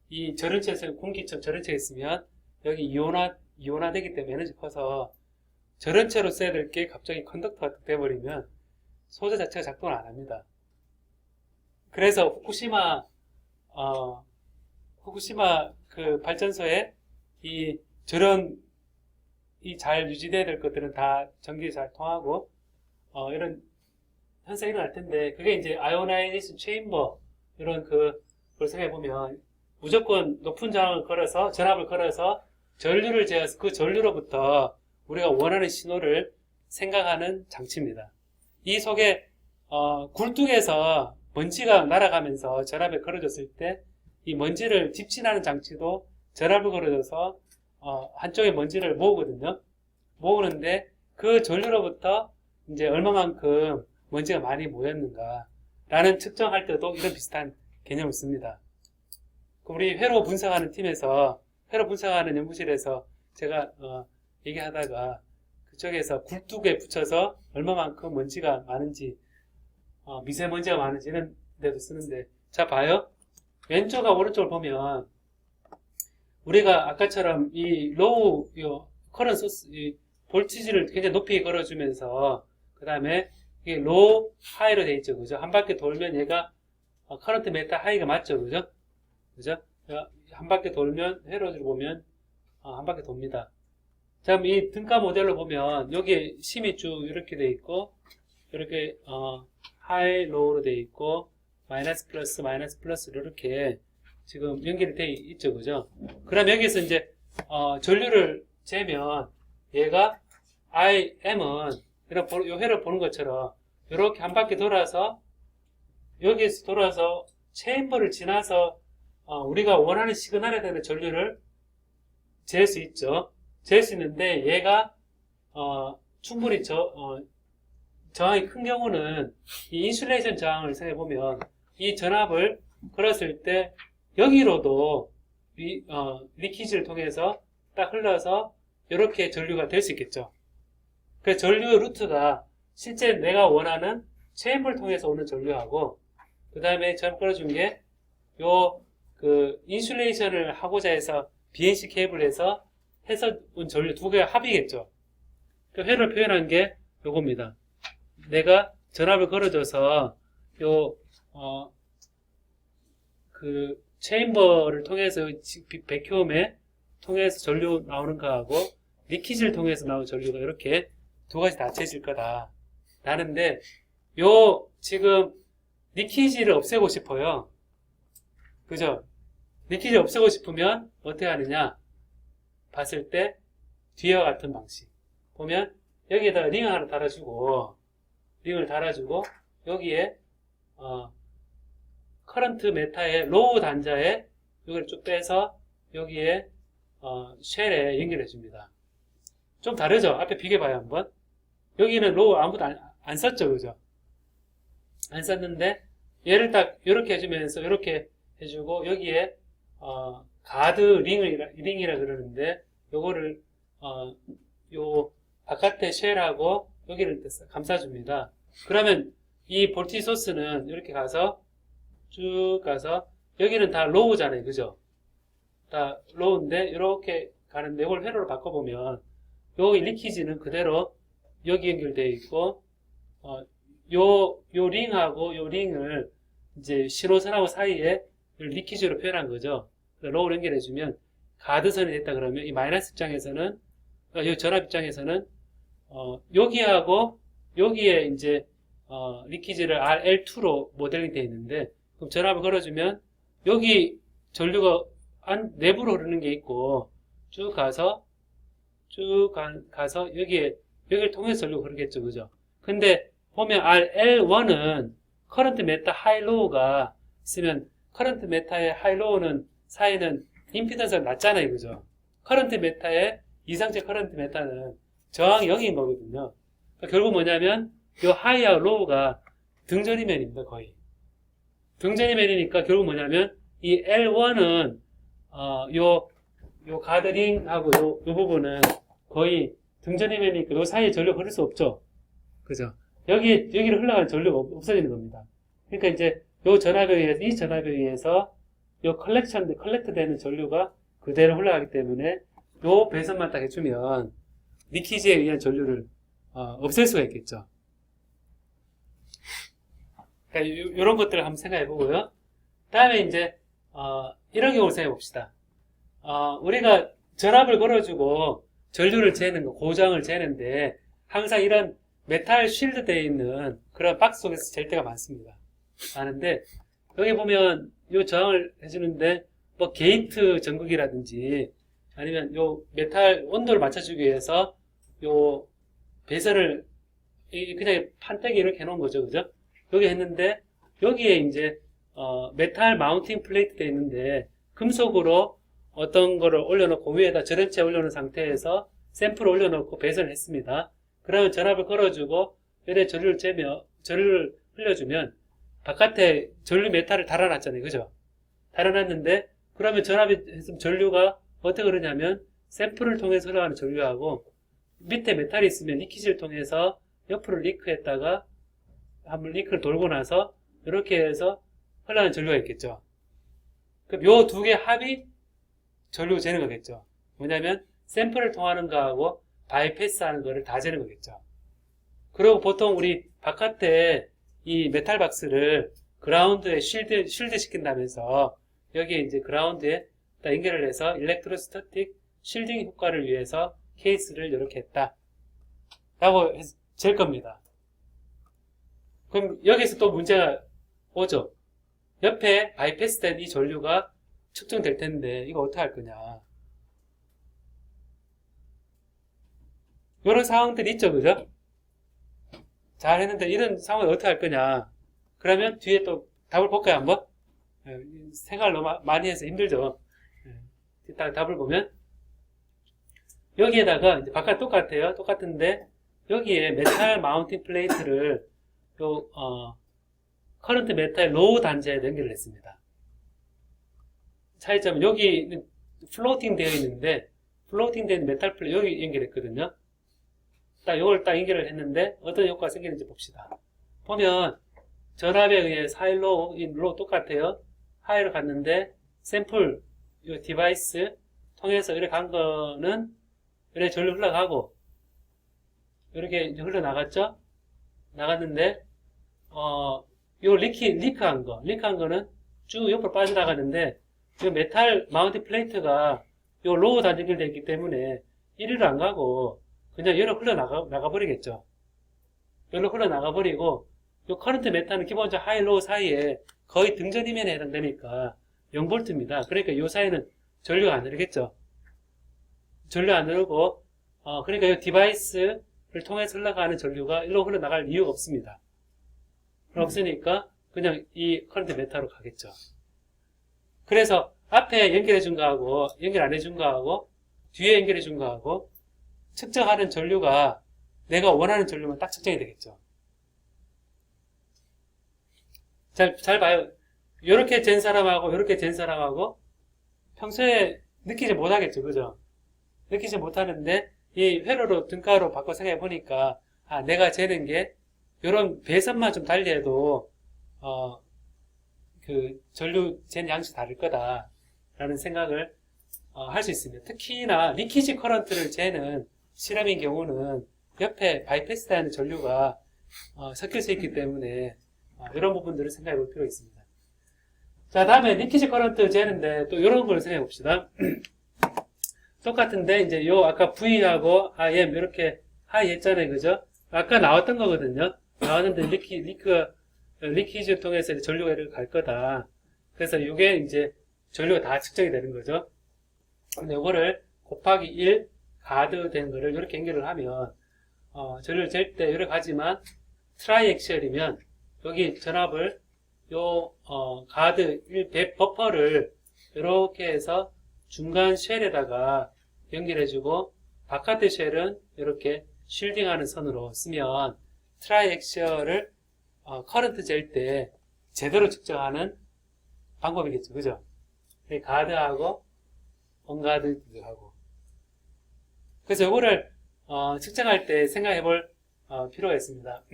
이 절연체에서 공기처럼 절연체가 있으면 여기 이온화되기 때문에 에너지 커서 절연체로 써야 될 게 갑자기 컨덕터가 돼버리면 소재 자체가 작동을 안 합니다. 그래서 후쿠시마 그 발전소에 이 절연이 잘 유지돼야 될 것들은 다 전기 잘 통하고 이런 현상이 일어날 텐데 그게 이제 아이오나이제이션 체인버 이런 그걸 생각해 보면 무조건 높은 저항을 걸어서 전압을 걸어서 전류를 제어해서 그 전류로부터 우리가 원하는 신호를 생각하는 장치입니다. 이 속에 굴뚝에서 먼지가 날아가면서 전압에 걸어졌을 때 이 먼지를 집진하는 장치도 전압을 걸어줘서 한쪽에 먼지를 모으거든요. 모으는데 그 전류로부터 이제 얼마만큼 먼지가 많이 모였는가 라는 측정할 때도 이런 비슷한 개념을 씁니다. 우리 회로 분석하는 팀에서 회로 분석하는 연구실에서 제가 얘기하다가 그쪽에서 굴뚝에 붙여서 얼마만큼 먼지가 많은지 미세먼지가 많은지 이런 데도 쓰는데 자 봐요. 왼쪽과 오른쪽을 보면 우리가 아까처럼 이 로우 커런 소스 이 볼티지를 굉장히 높이 걸어주면서 그 다음에 이게 로우 하이로 돼 있죠, 그죠? 한 바퀴 돌면 얘가 커런트 메타 하이가 맞죠, 그죠? 그죠? 한 바퀴 돌면 회로를 보면 한 바퀴 돕니다. 자, 그럼 이 등가 모델로 보면 여기에 심이 쭉 이렇게 돼 있고 이렇게 하이 로우로 돼 있고 마이너스 플러스 이렇게 지금 연결이 돼 있죠, 그죠? 그럼 여기서 이제 전류를 재면 얘가 IM은 이런 요 회를 보는 것처럼 이렇게 한 바퀴 돌아서 여기에서 돌아서 체인버를 지나서 우리가 원하는 시그널에 되는 전류를 잴 수 있죠. 잴 수 있는데 얘가 충분히 저항이 큰 경우는 이 인슐레이션 저항을 생각해 보면 이 전압을 걸었을 때 여기로도 리키지를 통해서 딱 흘러서 이렇게 전류가 될 수 있겠죠. 그 전류 루트가 실제 내가 원하는 체인버를 통해서 오는 전류하고 그 다음에 전압 걸어준 게 인슐레이션을 하고자 해서 BNC 케이블에서 해서 온 전류 두 개가 합이겠죠. 그 회를 표현한 게 요겁니다. 내가 전압을 걸어줘서 체인버를 통해서 백큐엄에 통해서 전류 나오는 거하고 리키지를 통해서 나오는 전류가 이렇게 두 가지 다 채질 거다. 라는데 지금 리키지를 없애고 싶어요. 그죠? 리키지를 없애고 싶으면 어떻게 하느냐? 봤을 때 뒤와 같은 방식. 보면 여기에다가 링을 하나 달아주고 여기에 커런트 메타의 로우 단자에 여기를 쭉 빼서 여기에 쉘에 연결해 줍니다. 좀 다르죠? 앞에 비교해봐요 한번. 여기는 로우 아무도 안 썼죠, 그죠? 안 썼는데 얘를 딱 이렇게 해주면서 이렇게 해주고 여기에 가드 링이라 그러는데 요거를 요 바깥에 쉘하고 여기를 감싸줍니다. 그러면 이 볼티 소스는 이렇게 가서 쭉 가서 여기는 다 로우잖아요, 그죠? 다 로우인데 이렇게 가는데 이걸 회로로 바꿔보면 여기 리키지는 그대로 여기 연결되어 있고 요 링하고 요 링을 이제 신호선하고 사이에 리키지로 표현한 거죠. 로우를 연결해주면 가드선이 됐다 그러면 이 마이너스 입장에서는 이 전압 입장에서는 여기하고 여기에 이제 리키지를 RL2로 모델링 되어 있는데 그럼 전압을 걸어주면 여기 전류가 내부로 흐르는 게 있고 쭉 가서 여기를 통해서 전류가 흐르겠죠, 그죠? 근데 보면 RL1은 커런트 메타 하이 로우가 있으면 커런트 메타의 하이 로우는 사이는 임피던스가 낮잖아요, 그죠? 커런트 메타의 이상체 커런트 메타는 저항이 0인 거거든요. 그러니까 결국 뭐냐면 이 하이와 로우가 등전이면입니다, 거의. 등전이면이니까 결국 뭐냐면 이 L1은 요 가드링하고 요 부분은 거의 등전이면이니까 요 사이에 전류가 흐를 수 없죠. 그죠? 여기로 흘러가는 전류가 없어지는 겁니다. 그러니까 이제 요 전압에 의해서, 이 전압에 의해서 요 컬렉트 되는 전류가 그대로 흘러가기 때문에 요 배선만 딱 해주면 리키지에 의한 전류를 없앨 수가 있겠죠. 그러니까 요런 것들을 한번 생각해 보고요. 다음에 이제 이런 경우를 생각해 봅시다. 우리가 전압을 걸어주고 전류를 재는 거, 고저항을 재는데 항상 이런 메탈 쉴드 되어 있는 그런 박스 속에서 잴 때가 많은데 여기 보면 요 저항을 해주는데 뭐 게이트 전극이라든지 아니면 요 메탈 온도를 맞춰주기 위해서 요 배선을 그냥 판때기 이렇게 해놓은 거죠, 그죠? 여기 했는데 여기에 이제 메탈 마운팅 플레이트 되어 있는데 금속으로 어떤 거를 올려놓고 위에다 절연체 올려놓은 상태에서 샘플을 올려놓고 배선을 했습니다. 그러면 전압을 걸어주고 열에 전류를 흘려주면 바깥에 전류 메탈을 달아놨잖아요. 그죠? 달아놨는데 그러면 전압이 했으면 전류가 어떻게 그러냐면 샘플을 통해서 흘러가는 전류하고 밑에 메탈이 있으면 리키지를 통해서 옆으로 리크했다가 한번 리크를 돌고 나서 이렇게 해서 흘러가는 전류가 있겠죠. 그럼 요 두 개 합이 전류 재는 거겠죠. 뭐냐면 샘플을 통하는 거하고 바이패스 하는 거를 다 재는 거겠죠. 그리고 보통 우리 바깥에 이 메탈 박스를 그라운드에 쉴드 시킨다면서 여기에 이제 그라운드에 딱 연결을 해서 일렉트로스타틱 쉴딩 효과를 위해서 케이스를 이렇게 했다 라고 잴 겁니다. 그럼 여기서 또 문제가 오죠. 옆에 바이패스된 이 전류가 측정될 텐데 이거 어떻게 할 거냐. 이런 상황들이 있죠. 그죠? 잘 했는데 이런 상황을 어떻게 할 거냐. 그러면 뒤에 또 답을 볼까요? 한번? 생각을 너무 많이 해서 힘들죠. 이따가 답을 보면 여기에다가 이제 바깥 똑같아요. 똑같은데 여기에 메탈 마운팅 플레이트를 커런트 메탈 로우 단자에 연결을 했습니다. 차이점은 여기는 플로팅 되어 있는데 플로팅 된 메탈 플레이트 여기 연결했거든요. 딱 이걸 딱 연결을 했는데 어떤 효과가 생기는지 봅시다. 보면 전압에 의해서 하이 로우, 이 로우 똑같아요. 하이로 갔는데 샘플 이 디바이스 통해서 이렇게 간 거는 이렇게 전류 흘러가고 이렇게 이제 흘러나갔죠? 나갔는데 요 리크한 거는 쭉 옆으로 빠져나가는데 이 메탈 마운트 플레이트가 요 로우 단 연결되어 있기 때문에 이리로 안 가고 그냥 여기로 흘러나가 버리겠죠. 여기로 흘러나가 버리고 요 커런트 메탈은 기본적으로 하이 로우 사이에 거의 등전이면에 해당되니까 0V입니다. 그러니까 요 사이는 전류가 안 흐르겠죠. 전류 안 흐르고 그러니까 이 디바이스를 통해서 흘러가는 전류가 일로 흘러나갈 이유가 없습니다. 없으니까 그냥 이 커런트 메탈로 가겠죠. 그래서 앞에 연결해 준 거하고 연결 안 해준 거하고 뒤에 연결해 준 거하고 측정하는 전류가 내가 원하는 전류만 딱 측정이 되겠죠. 잘 봐요. 요렇게 잰 사람하고 요렇게 잰 사람하고 평소에 느끼지 못하겠죠. 그죠? 느끼지 못하는데 이 회로로 등가로 바꿔 생각해 보니까 내가 재는 게 요런 배선만 좀 달리해도 그 전류 재는 양식 다를 거다 라는 생각을 할 수 있습니다. 특히나 리키지 커런트를 재는 실험인 경우는 옆에 바이패스되는 전류가 섞여져 있기 때문에 이런 부분들을 생각해 볼 필요가 있습니다. 자, 다음에 리키지 커런트 재는데 또 이런 걸 생각해 봅시다. 똑같은데 이제 요 아까 V하고 IM 이렇게 하이 했잖아요. 그죠? 아까 나왔던 거거든요. 나왔는데 리키지 통해서 전류가 이렇게 갈 거다. 그래서 이게 이제 전류가 다 측정이 되는 거죠. 근데 요거를 곱하기 1 가드 된 거를 이렇게 연결을 하면 전류를 잴 때 이렇게 가지만 트라이액시얼이면 여기 전압을 가드 1 버퍼를 이렇게 해서 중간 쉘에다가 연결해주고 바깥의 쉘은 이렇게 쉴딩하는 선으로 쓰면 트라이액시얼을 커런트 잴 때 제대로 측정하는 방법이겠죠. 그죠? 가드하고 언가드하고 그래서 이거를 측정할 때 생각해 볼 필요가 있습니다.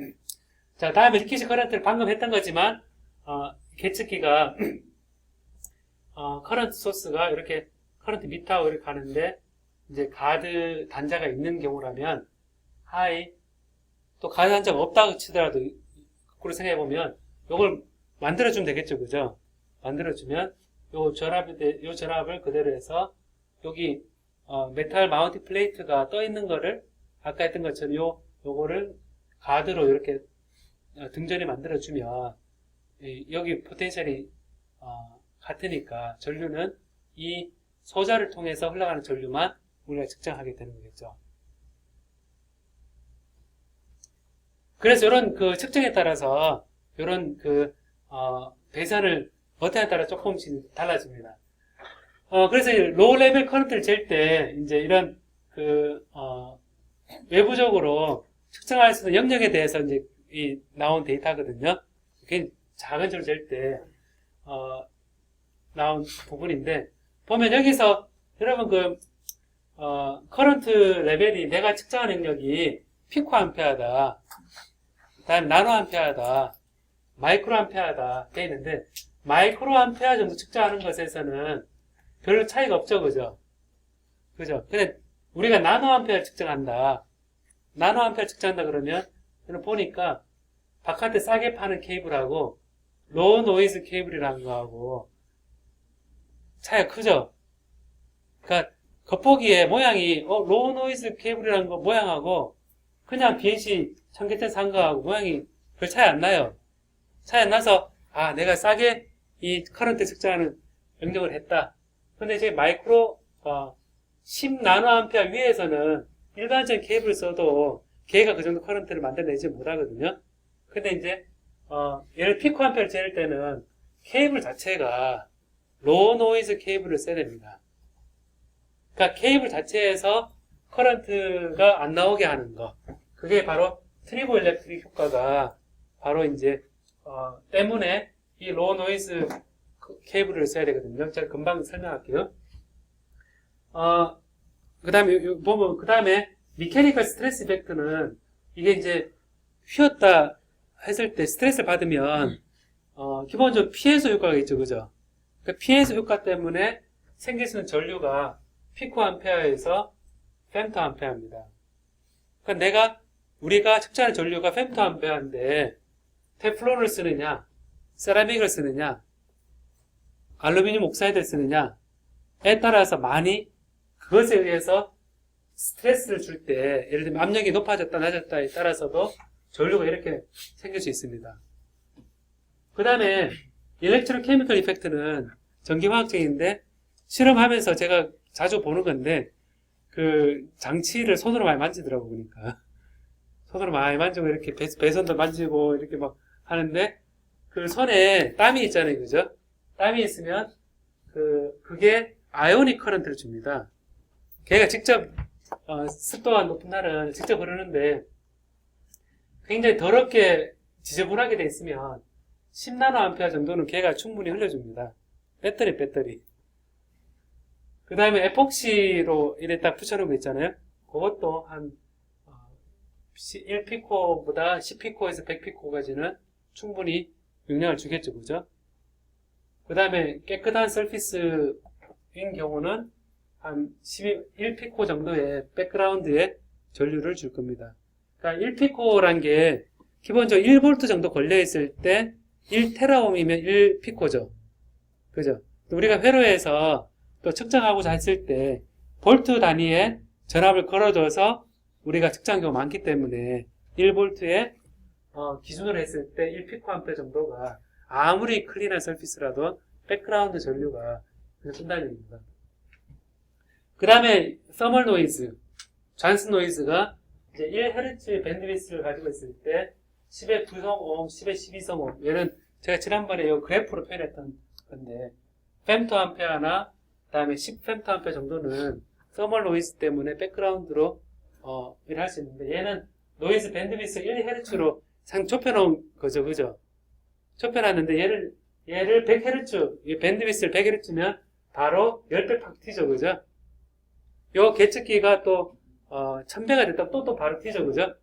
자, 다음에 리키지 커런트를 방금 했던 거지만 계측기가 커런트 소스가 이렇게 커런트 밑하고 이렇게 가는데 이제 가드 단자가 있는 경우라면 하이 또 가드 단자가 없다고 치더라도 거꾸로 생각해 보면 이걸 만들어주면 되겠죠. 그죠? 만들어주면 요 전압을 그대로 해서 여기 메탈 마운트 플레이트가 떠 있는 거를 아까 했던 것처럼 요거를 가드로 이렇게 등전이 만들어주면 여기 포텐셜이 같으니까 전류는 이 소자를 통해서 흘러가는 전류만 우리가 측정하게 되는 거겠죠. 그래서 이런 그 측정에 따라서 이런 그 배선을 버튼에 따라 조금씩 달라집니다. 그래서 로우 레벨 커런트를 잴 때 이제 이런 외부적으로 측정할 수 있는 영역에 대해서 이제 나온 데이터거든요. 그게 작은 줄을 잴 때 나온 부분인데, 보면 여기서 여러분 커런트 레벨이 내가 측정하는 영역이 피코암페어다, 그다음에 나노암페어다, 마이크로암페어다 돼 있는데, 마이크로암페어 정도 측정하는 것에서는 별로 차이가 없죠, 그죠? 근데 우리가 나노암페어 측정한다. 나노암페어 측정한다 그러면 보니까 바깥에 싸게 파는 케이블하고 로우 노이즈 케이블이라는 거하고 차이가 크죠? 그러니까 겉보기에 모양이 로우 노이즈 케이블이라는 거 모양하고 그냥 BNC 청계천 산 거하고 모양이 별 차이 안 나요. 차이 안 나서 내가 싸게 이 커런트 측정하는 영역을 했다. 근데 이제 10 나노암페어 위에서는 일반적인 케이블을 써도 걔가 그 정도 커런트를 만들어내지 못하거든요. 근데 이제 얘를 피코암페어를 잴 때는 케이블 자체가 로우 노이즈 케이블을 써야 됩니다. 그러니까 케이블 자체에서 커런트가 안 나오게 하는 거, 그게 바로 트리보 일렉트릭 효과가 바로 이제 때문에 이 로우 노이즈 케이블을 써야 되거든요. 제가 금방 설명할게요. 그 다음에 미케니컬 스트레스 이펙트는 이게 이제 휘었다 했을 때 스트레스를 받으면 기본적으로 피해소 효과가 있죠, 그죠? 그 피해소 효과 때문에 생길 수 있는 전류가 피코암페어에서 femto암페어입니다. 그러니까 우리가 측정하는 전류가 femto암페어인데 테플론을 쓰느냐, 세라믹을 쓰느냐, 알루미늄 옥사이드를 쓰느냐에 따라서 많이 그것에 의해서 스트레스를 줄 때, 예를 들면 압력이 높아졌다 낮았다에 따라서도 전류가 이렇게 생길 수 있습니다. 그 다음에 일렉트로케미컬 이펙트는 전기화학적인데 실험하면서 제가 자주 보는 건데 그 장치를 손으로 많이 만지더라고. 보니까 손으로 많이 만지고 이렇게 배선도 만지고 이렇게 막 하는데 그 손에 땀이 있잖아요, 그죠? 땀이 있으면 그게 아이오닉 커런트를 줍니다. 걔가 직접 습도가 높은 날은 직접 흐르는데 굉장히 더럽게 지저분하게 돼 있으면 10나노암페어 정도는 걔가 충분히 흘려줍니다. 배터리. 그 다음에 에폭시로 이래 딱 붙여놓은 거 있잖아요. 그것도 한 1피코보다 10피코에서 100피코까지는 충분히 영향을 주겠죠, 그죠? 그 다음에 깨끗한 서피스인 경우는 한 1피코 정도의 백그라운드에 전류를 줄 겁니다. 그러니까 1피코란 게 기본적으로 1V 정도 걸려있을 때 1테라옴이면 1피코죠. 그죠? 우리가 회로에서 또 측정하고자 했을 때 볼트 단위의 전압을 걸어줘서 우리가 측정한 경우가 많기 때문에 1V에 기준으로 했을 때 1피코암페어 정도가 아무리 클린한 서피스라도 백그라운드 전류가 뜬다는 얘기입니다. 그 다음에 서멀 노이즈, 잔스 노이즈가 이제 1Hz 밴드위스를 가지고 있을 때 10의 9성옴, 10의 12성옴, 얘는 제가 지난번에 이 그래프로 표현했던 건데 femto암페어나 그다음에 10femto암페어 정도는 서멀 노이즈 때문에 백그라운드로 일할 수 있는데 얘는 노이즈 밴드위스 1Hz로 상 좁혀놓은 거죠, 그죠? 좁혀놨는데 얘를 100Hz, 밴드위스를 100Hz면 바로 10배 팍 튀죠, 그죠? 요 계측기가 또 1000배가 됐다 또 바로 튀죠, 그죠?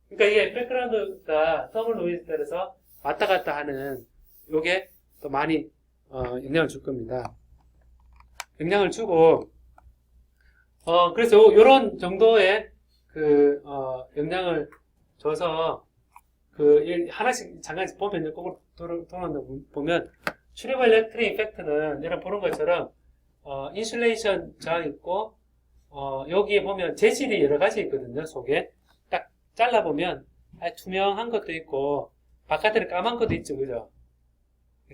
그러니까 이게 백그라운드가 서멀 노이즈에 따라서 왔다 갔다 하는 요게 또 많이 영향을 줄 겁니다. 영향을 주고 그래서 요런 정도의 영향을 줘서 하나씩 잠깐 보면 꼭 돌아온다 보면 트리보 일렉트릭 이펙트는 여러분 보는 것처럼 인슐레이션 저항 있고 여기에 보면 재질이 여러 가지 있거든요. 속에 딱 잘라보면 투명한 것도 있고 바깥에는 까만 것도 있죠, 그죠?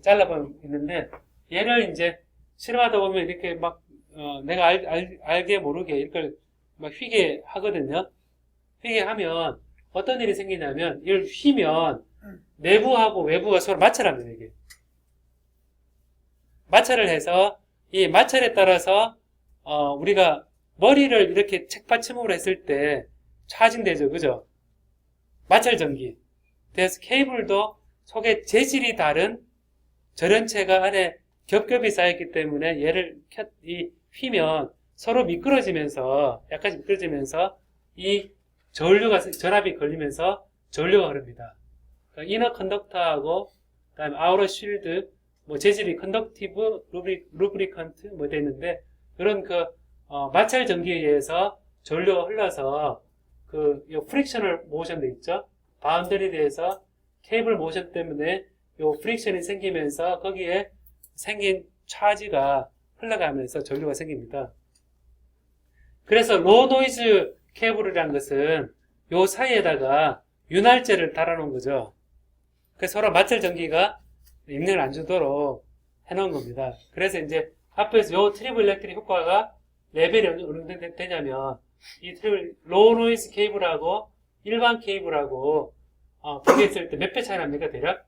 잘라보면 있는데 얘를 이제 실험하다 보면 이렇게 막 내가 알게 모르게 이걸 막 휘게 하거든요. 휘게 하면 어떤 일이 생기냐면 이걸 휘면 내부하고 외부가 서로 마찰합니다. 이게 마찰을 해서 이 마찰에 따라서 우리가 머리를 이렇게 책받침으로 했을 때 차징되죠, 그죠? 마찰 전기. 그래서 케이블도 속에 재질이 다른 절연체가 안에 겹겹이 쌓였기 때문에 얘를 휘면 서로 미끄러지면서 약간씩 미끄러지면서 이 전압이 걸리면서 전류가 흐릅니다. 그러니까 이너 컨덕터하고 그다음에 아우터 쉴드 뭐 재질이 컨덕티브 루브리컨트 뭐 돼 있는데 그런 마찰 전기에 의해서 전류가 흘러서 요 프릭셔널 모션 돼 있죠. 바운더리에 대해서 케이블 모션 때문에 요 프릭션이 생기면서 거기에 생긴 차지가 흘러가면서 전류가 생깁니다. 그래서 로 노이즈 케이블이라는 것은 요 사이에다가 윤활제를 달아놓은 거죠. 그래서 서로 마찰 전기가 영향을 안 주도록 해놓은 겁니다. 그래서 이제 앞에서 요 트리블 일렉트릭 효과가 레벨이 어느 정도 되냐면 이 로 노이즈 케이블하고 일반 케이블하고 비교했을 때 몇 배 차이 납니까 대략?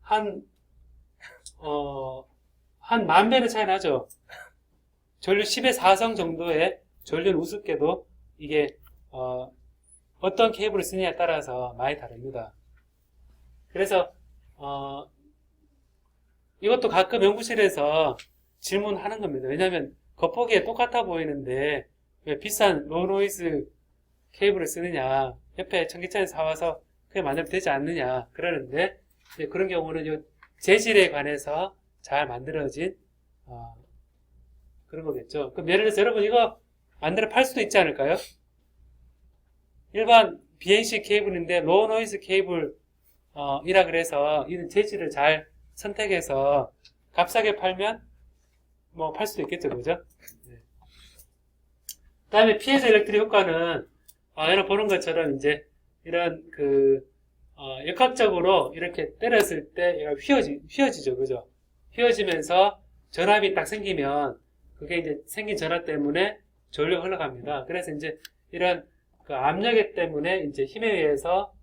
한 10,000배는 차이 나죠. 전류 10의 4성 정도의 전류는 우습게도 이게 어떤 케이블을 쓰느냐에 따라서 많이 다릅니다. 그래서 이것도 가끔 연구실에서 질문하는 겁니다. 왜냐하면 겉보기에 똑같아 보이는데 왜 비싼 로노이즈 케이블을 쓰느냐, 옆에 전기차에 사와서 그게 만들면 되지 않느냐 그러는데 그런 경우는 이 재질에 관해서 잘 만들어진 그런 거겠죠. 그럼 예를 들어서 여러분 이거 만들어 팔 수도 있지 않을까요? 일반 BNC 케이블인데 로우 노이즈 케이블 이라 그래서 이런 재질을 잘 선택해서 값싸게 팔면 뭐 팔 수도 있겠죠, 그죠? 네. 그 다음에 피에조 일렉트릭 효과는 여러분 보는 것처럼 이제 이런 역학적으로 이렇게 때렸을 때 얘가 휘어지죠, 그죠? 휘어지면서 전압이 딱 생기면 그게 이제 생긴 전압 때문에 전류가 흘러갑니다. 그래서 이제 이런 압력에 때문에 이제 힘에 의해서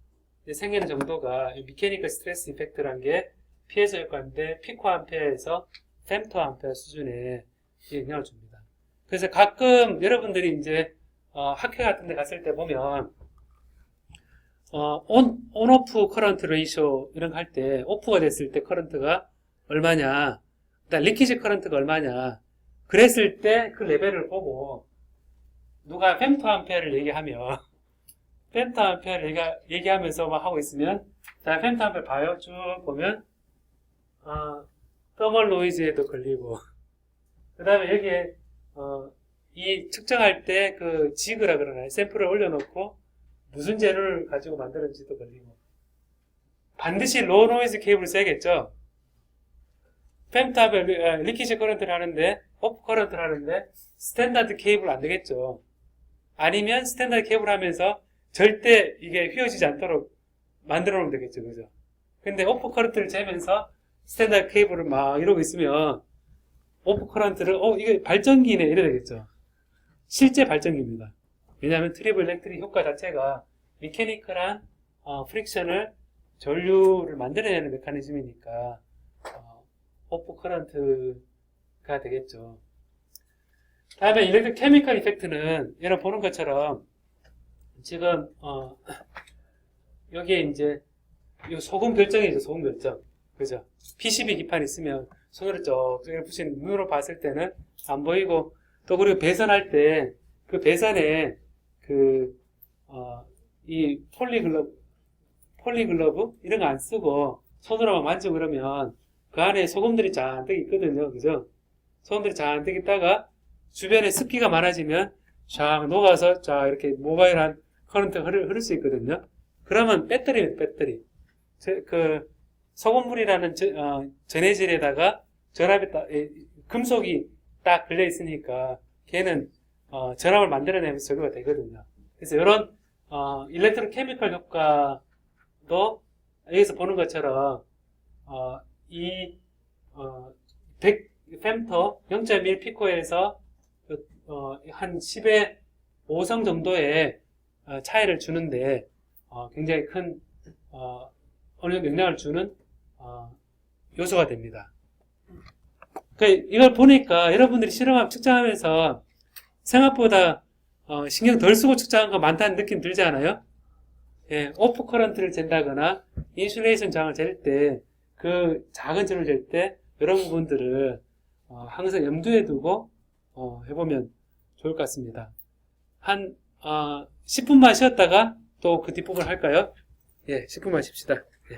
이제 생기는 정도가 미케니컬 스트레스 이펙트라는 게 피에조 효과인데 피코암페어에서 femto암페어 수준에 영향을 줍니다. 그래서 가끔 여러분들이 이제 학회 같은 데 갔을 때 보면 온오프 커런트 레이쇼 이런 거 할 때 오프가 됐을 때 커런트가 얼마냐, 그다음 리키지 커런트가 얼마냐 그랬을 때 그 레벨을 보고 누가 femto암페어를 얘기하면 femto암페어를 얘기하면서 막 하고 있으면 자 femto암페어 봐요. 쭉 보면 더멀 노이즈에도 걸리고 그 다음에 여기에 이 측정할 때 그 지그라 그러나요? 샘플을 올려놓고 무슨 재료를 가지고 만들었는지도 걸리고 반드시 로우 노이즈 케이블을 써야겠죠. femto암페어 리키지 커런트를 하는데 오프 커런트를 하는데 스탠다드 케이블 안 되겠죠. 아니면 스탠다드 케이블 하면서 절대 이게 휘어지지 않도록 만들어 놓으면 되겠죠, 그죠? 근데 오프 커런트를 재면서 스탠다드 케이블을 막 이러고 있으면 오프 커런트를 이게 발전기네 이래 되겠죠. 실제 발전기입니다. 왜냐하면 트리블 일렉트릭 효과 자체가 미케니컬한 프릭션을 전류를 만들어내는 메커니즘이니까 오프 커런트가 되겠죠. 다음에 일렉트릭 케미컬 이펙트는 여러분 보는 것처럼 지금 여기에 이제 이 소금 결정이죠. 소금 결정. 그죠? PCB 기판 있으면 손으로 쩍 붙이는 눈으로 봤을 때는 안 보이고 또 그리고 배선할 때 그 배선에 이 폴리글러브 이런 거 안 쓰고 손으로만 만지고 그러면 그 안에 소금들이 잔뜩 있거든요. 그죠? 소금들이 잔뜩 있다가 주변에 습기가 많아지면 쫙 녹아서 쫙 이렇게 모바일한 커런트가 흐를 수 있거든요. 그러면 배터리입니다. 배터리. 소금물이라는 전해질에다가 전압이 금속이 딱 걸려 있으니까 걔는 전압을 만들어내면서 전류가 되거든요. 그래서 이런 일렉트로 케미컬 효과도 여기서 보는 것처럼 이 femto 0.1 피코에서 한 10의 5성 정도의 차이를 주는데 굉장히 큰 어느 정도 영향을 주는 요소가 됩니다. 그러니까 이걸 보니까 여러분들이 실험함 측정하면서 생각보다 신경 덜 쓰고 측정한 거 많다는 느낌 들지 않아요? 예, 오프 커런트를 잰다거나 인슐레이션 저항을 잴 때, 그 작은 줄을 잴 때 이런 부분들을 항상 염두에 두고 해보면 좋을 것 같습니다. 한 10분만 쉬었다가 또 그 뒷부분 할까요? 예, 10분만 쉽시다. 예.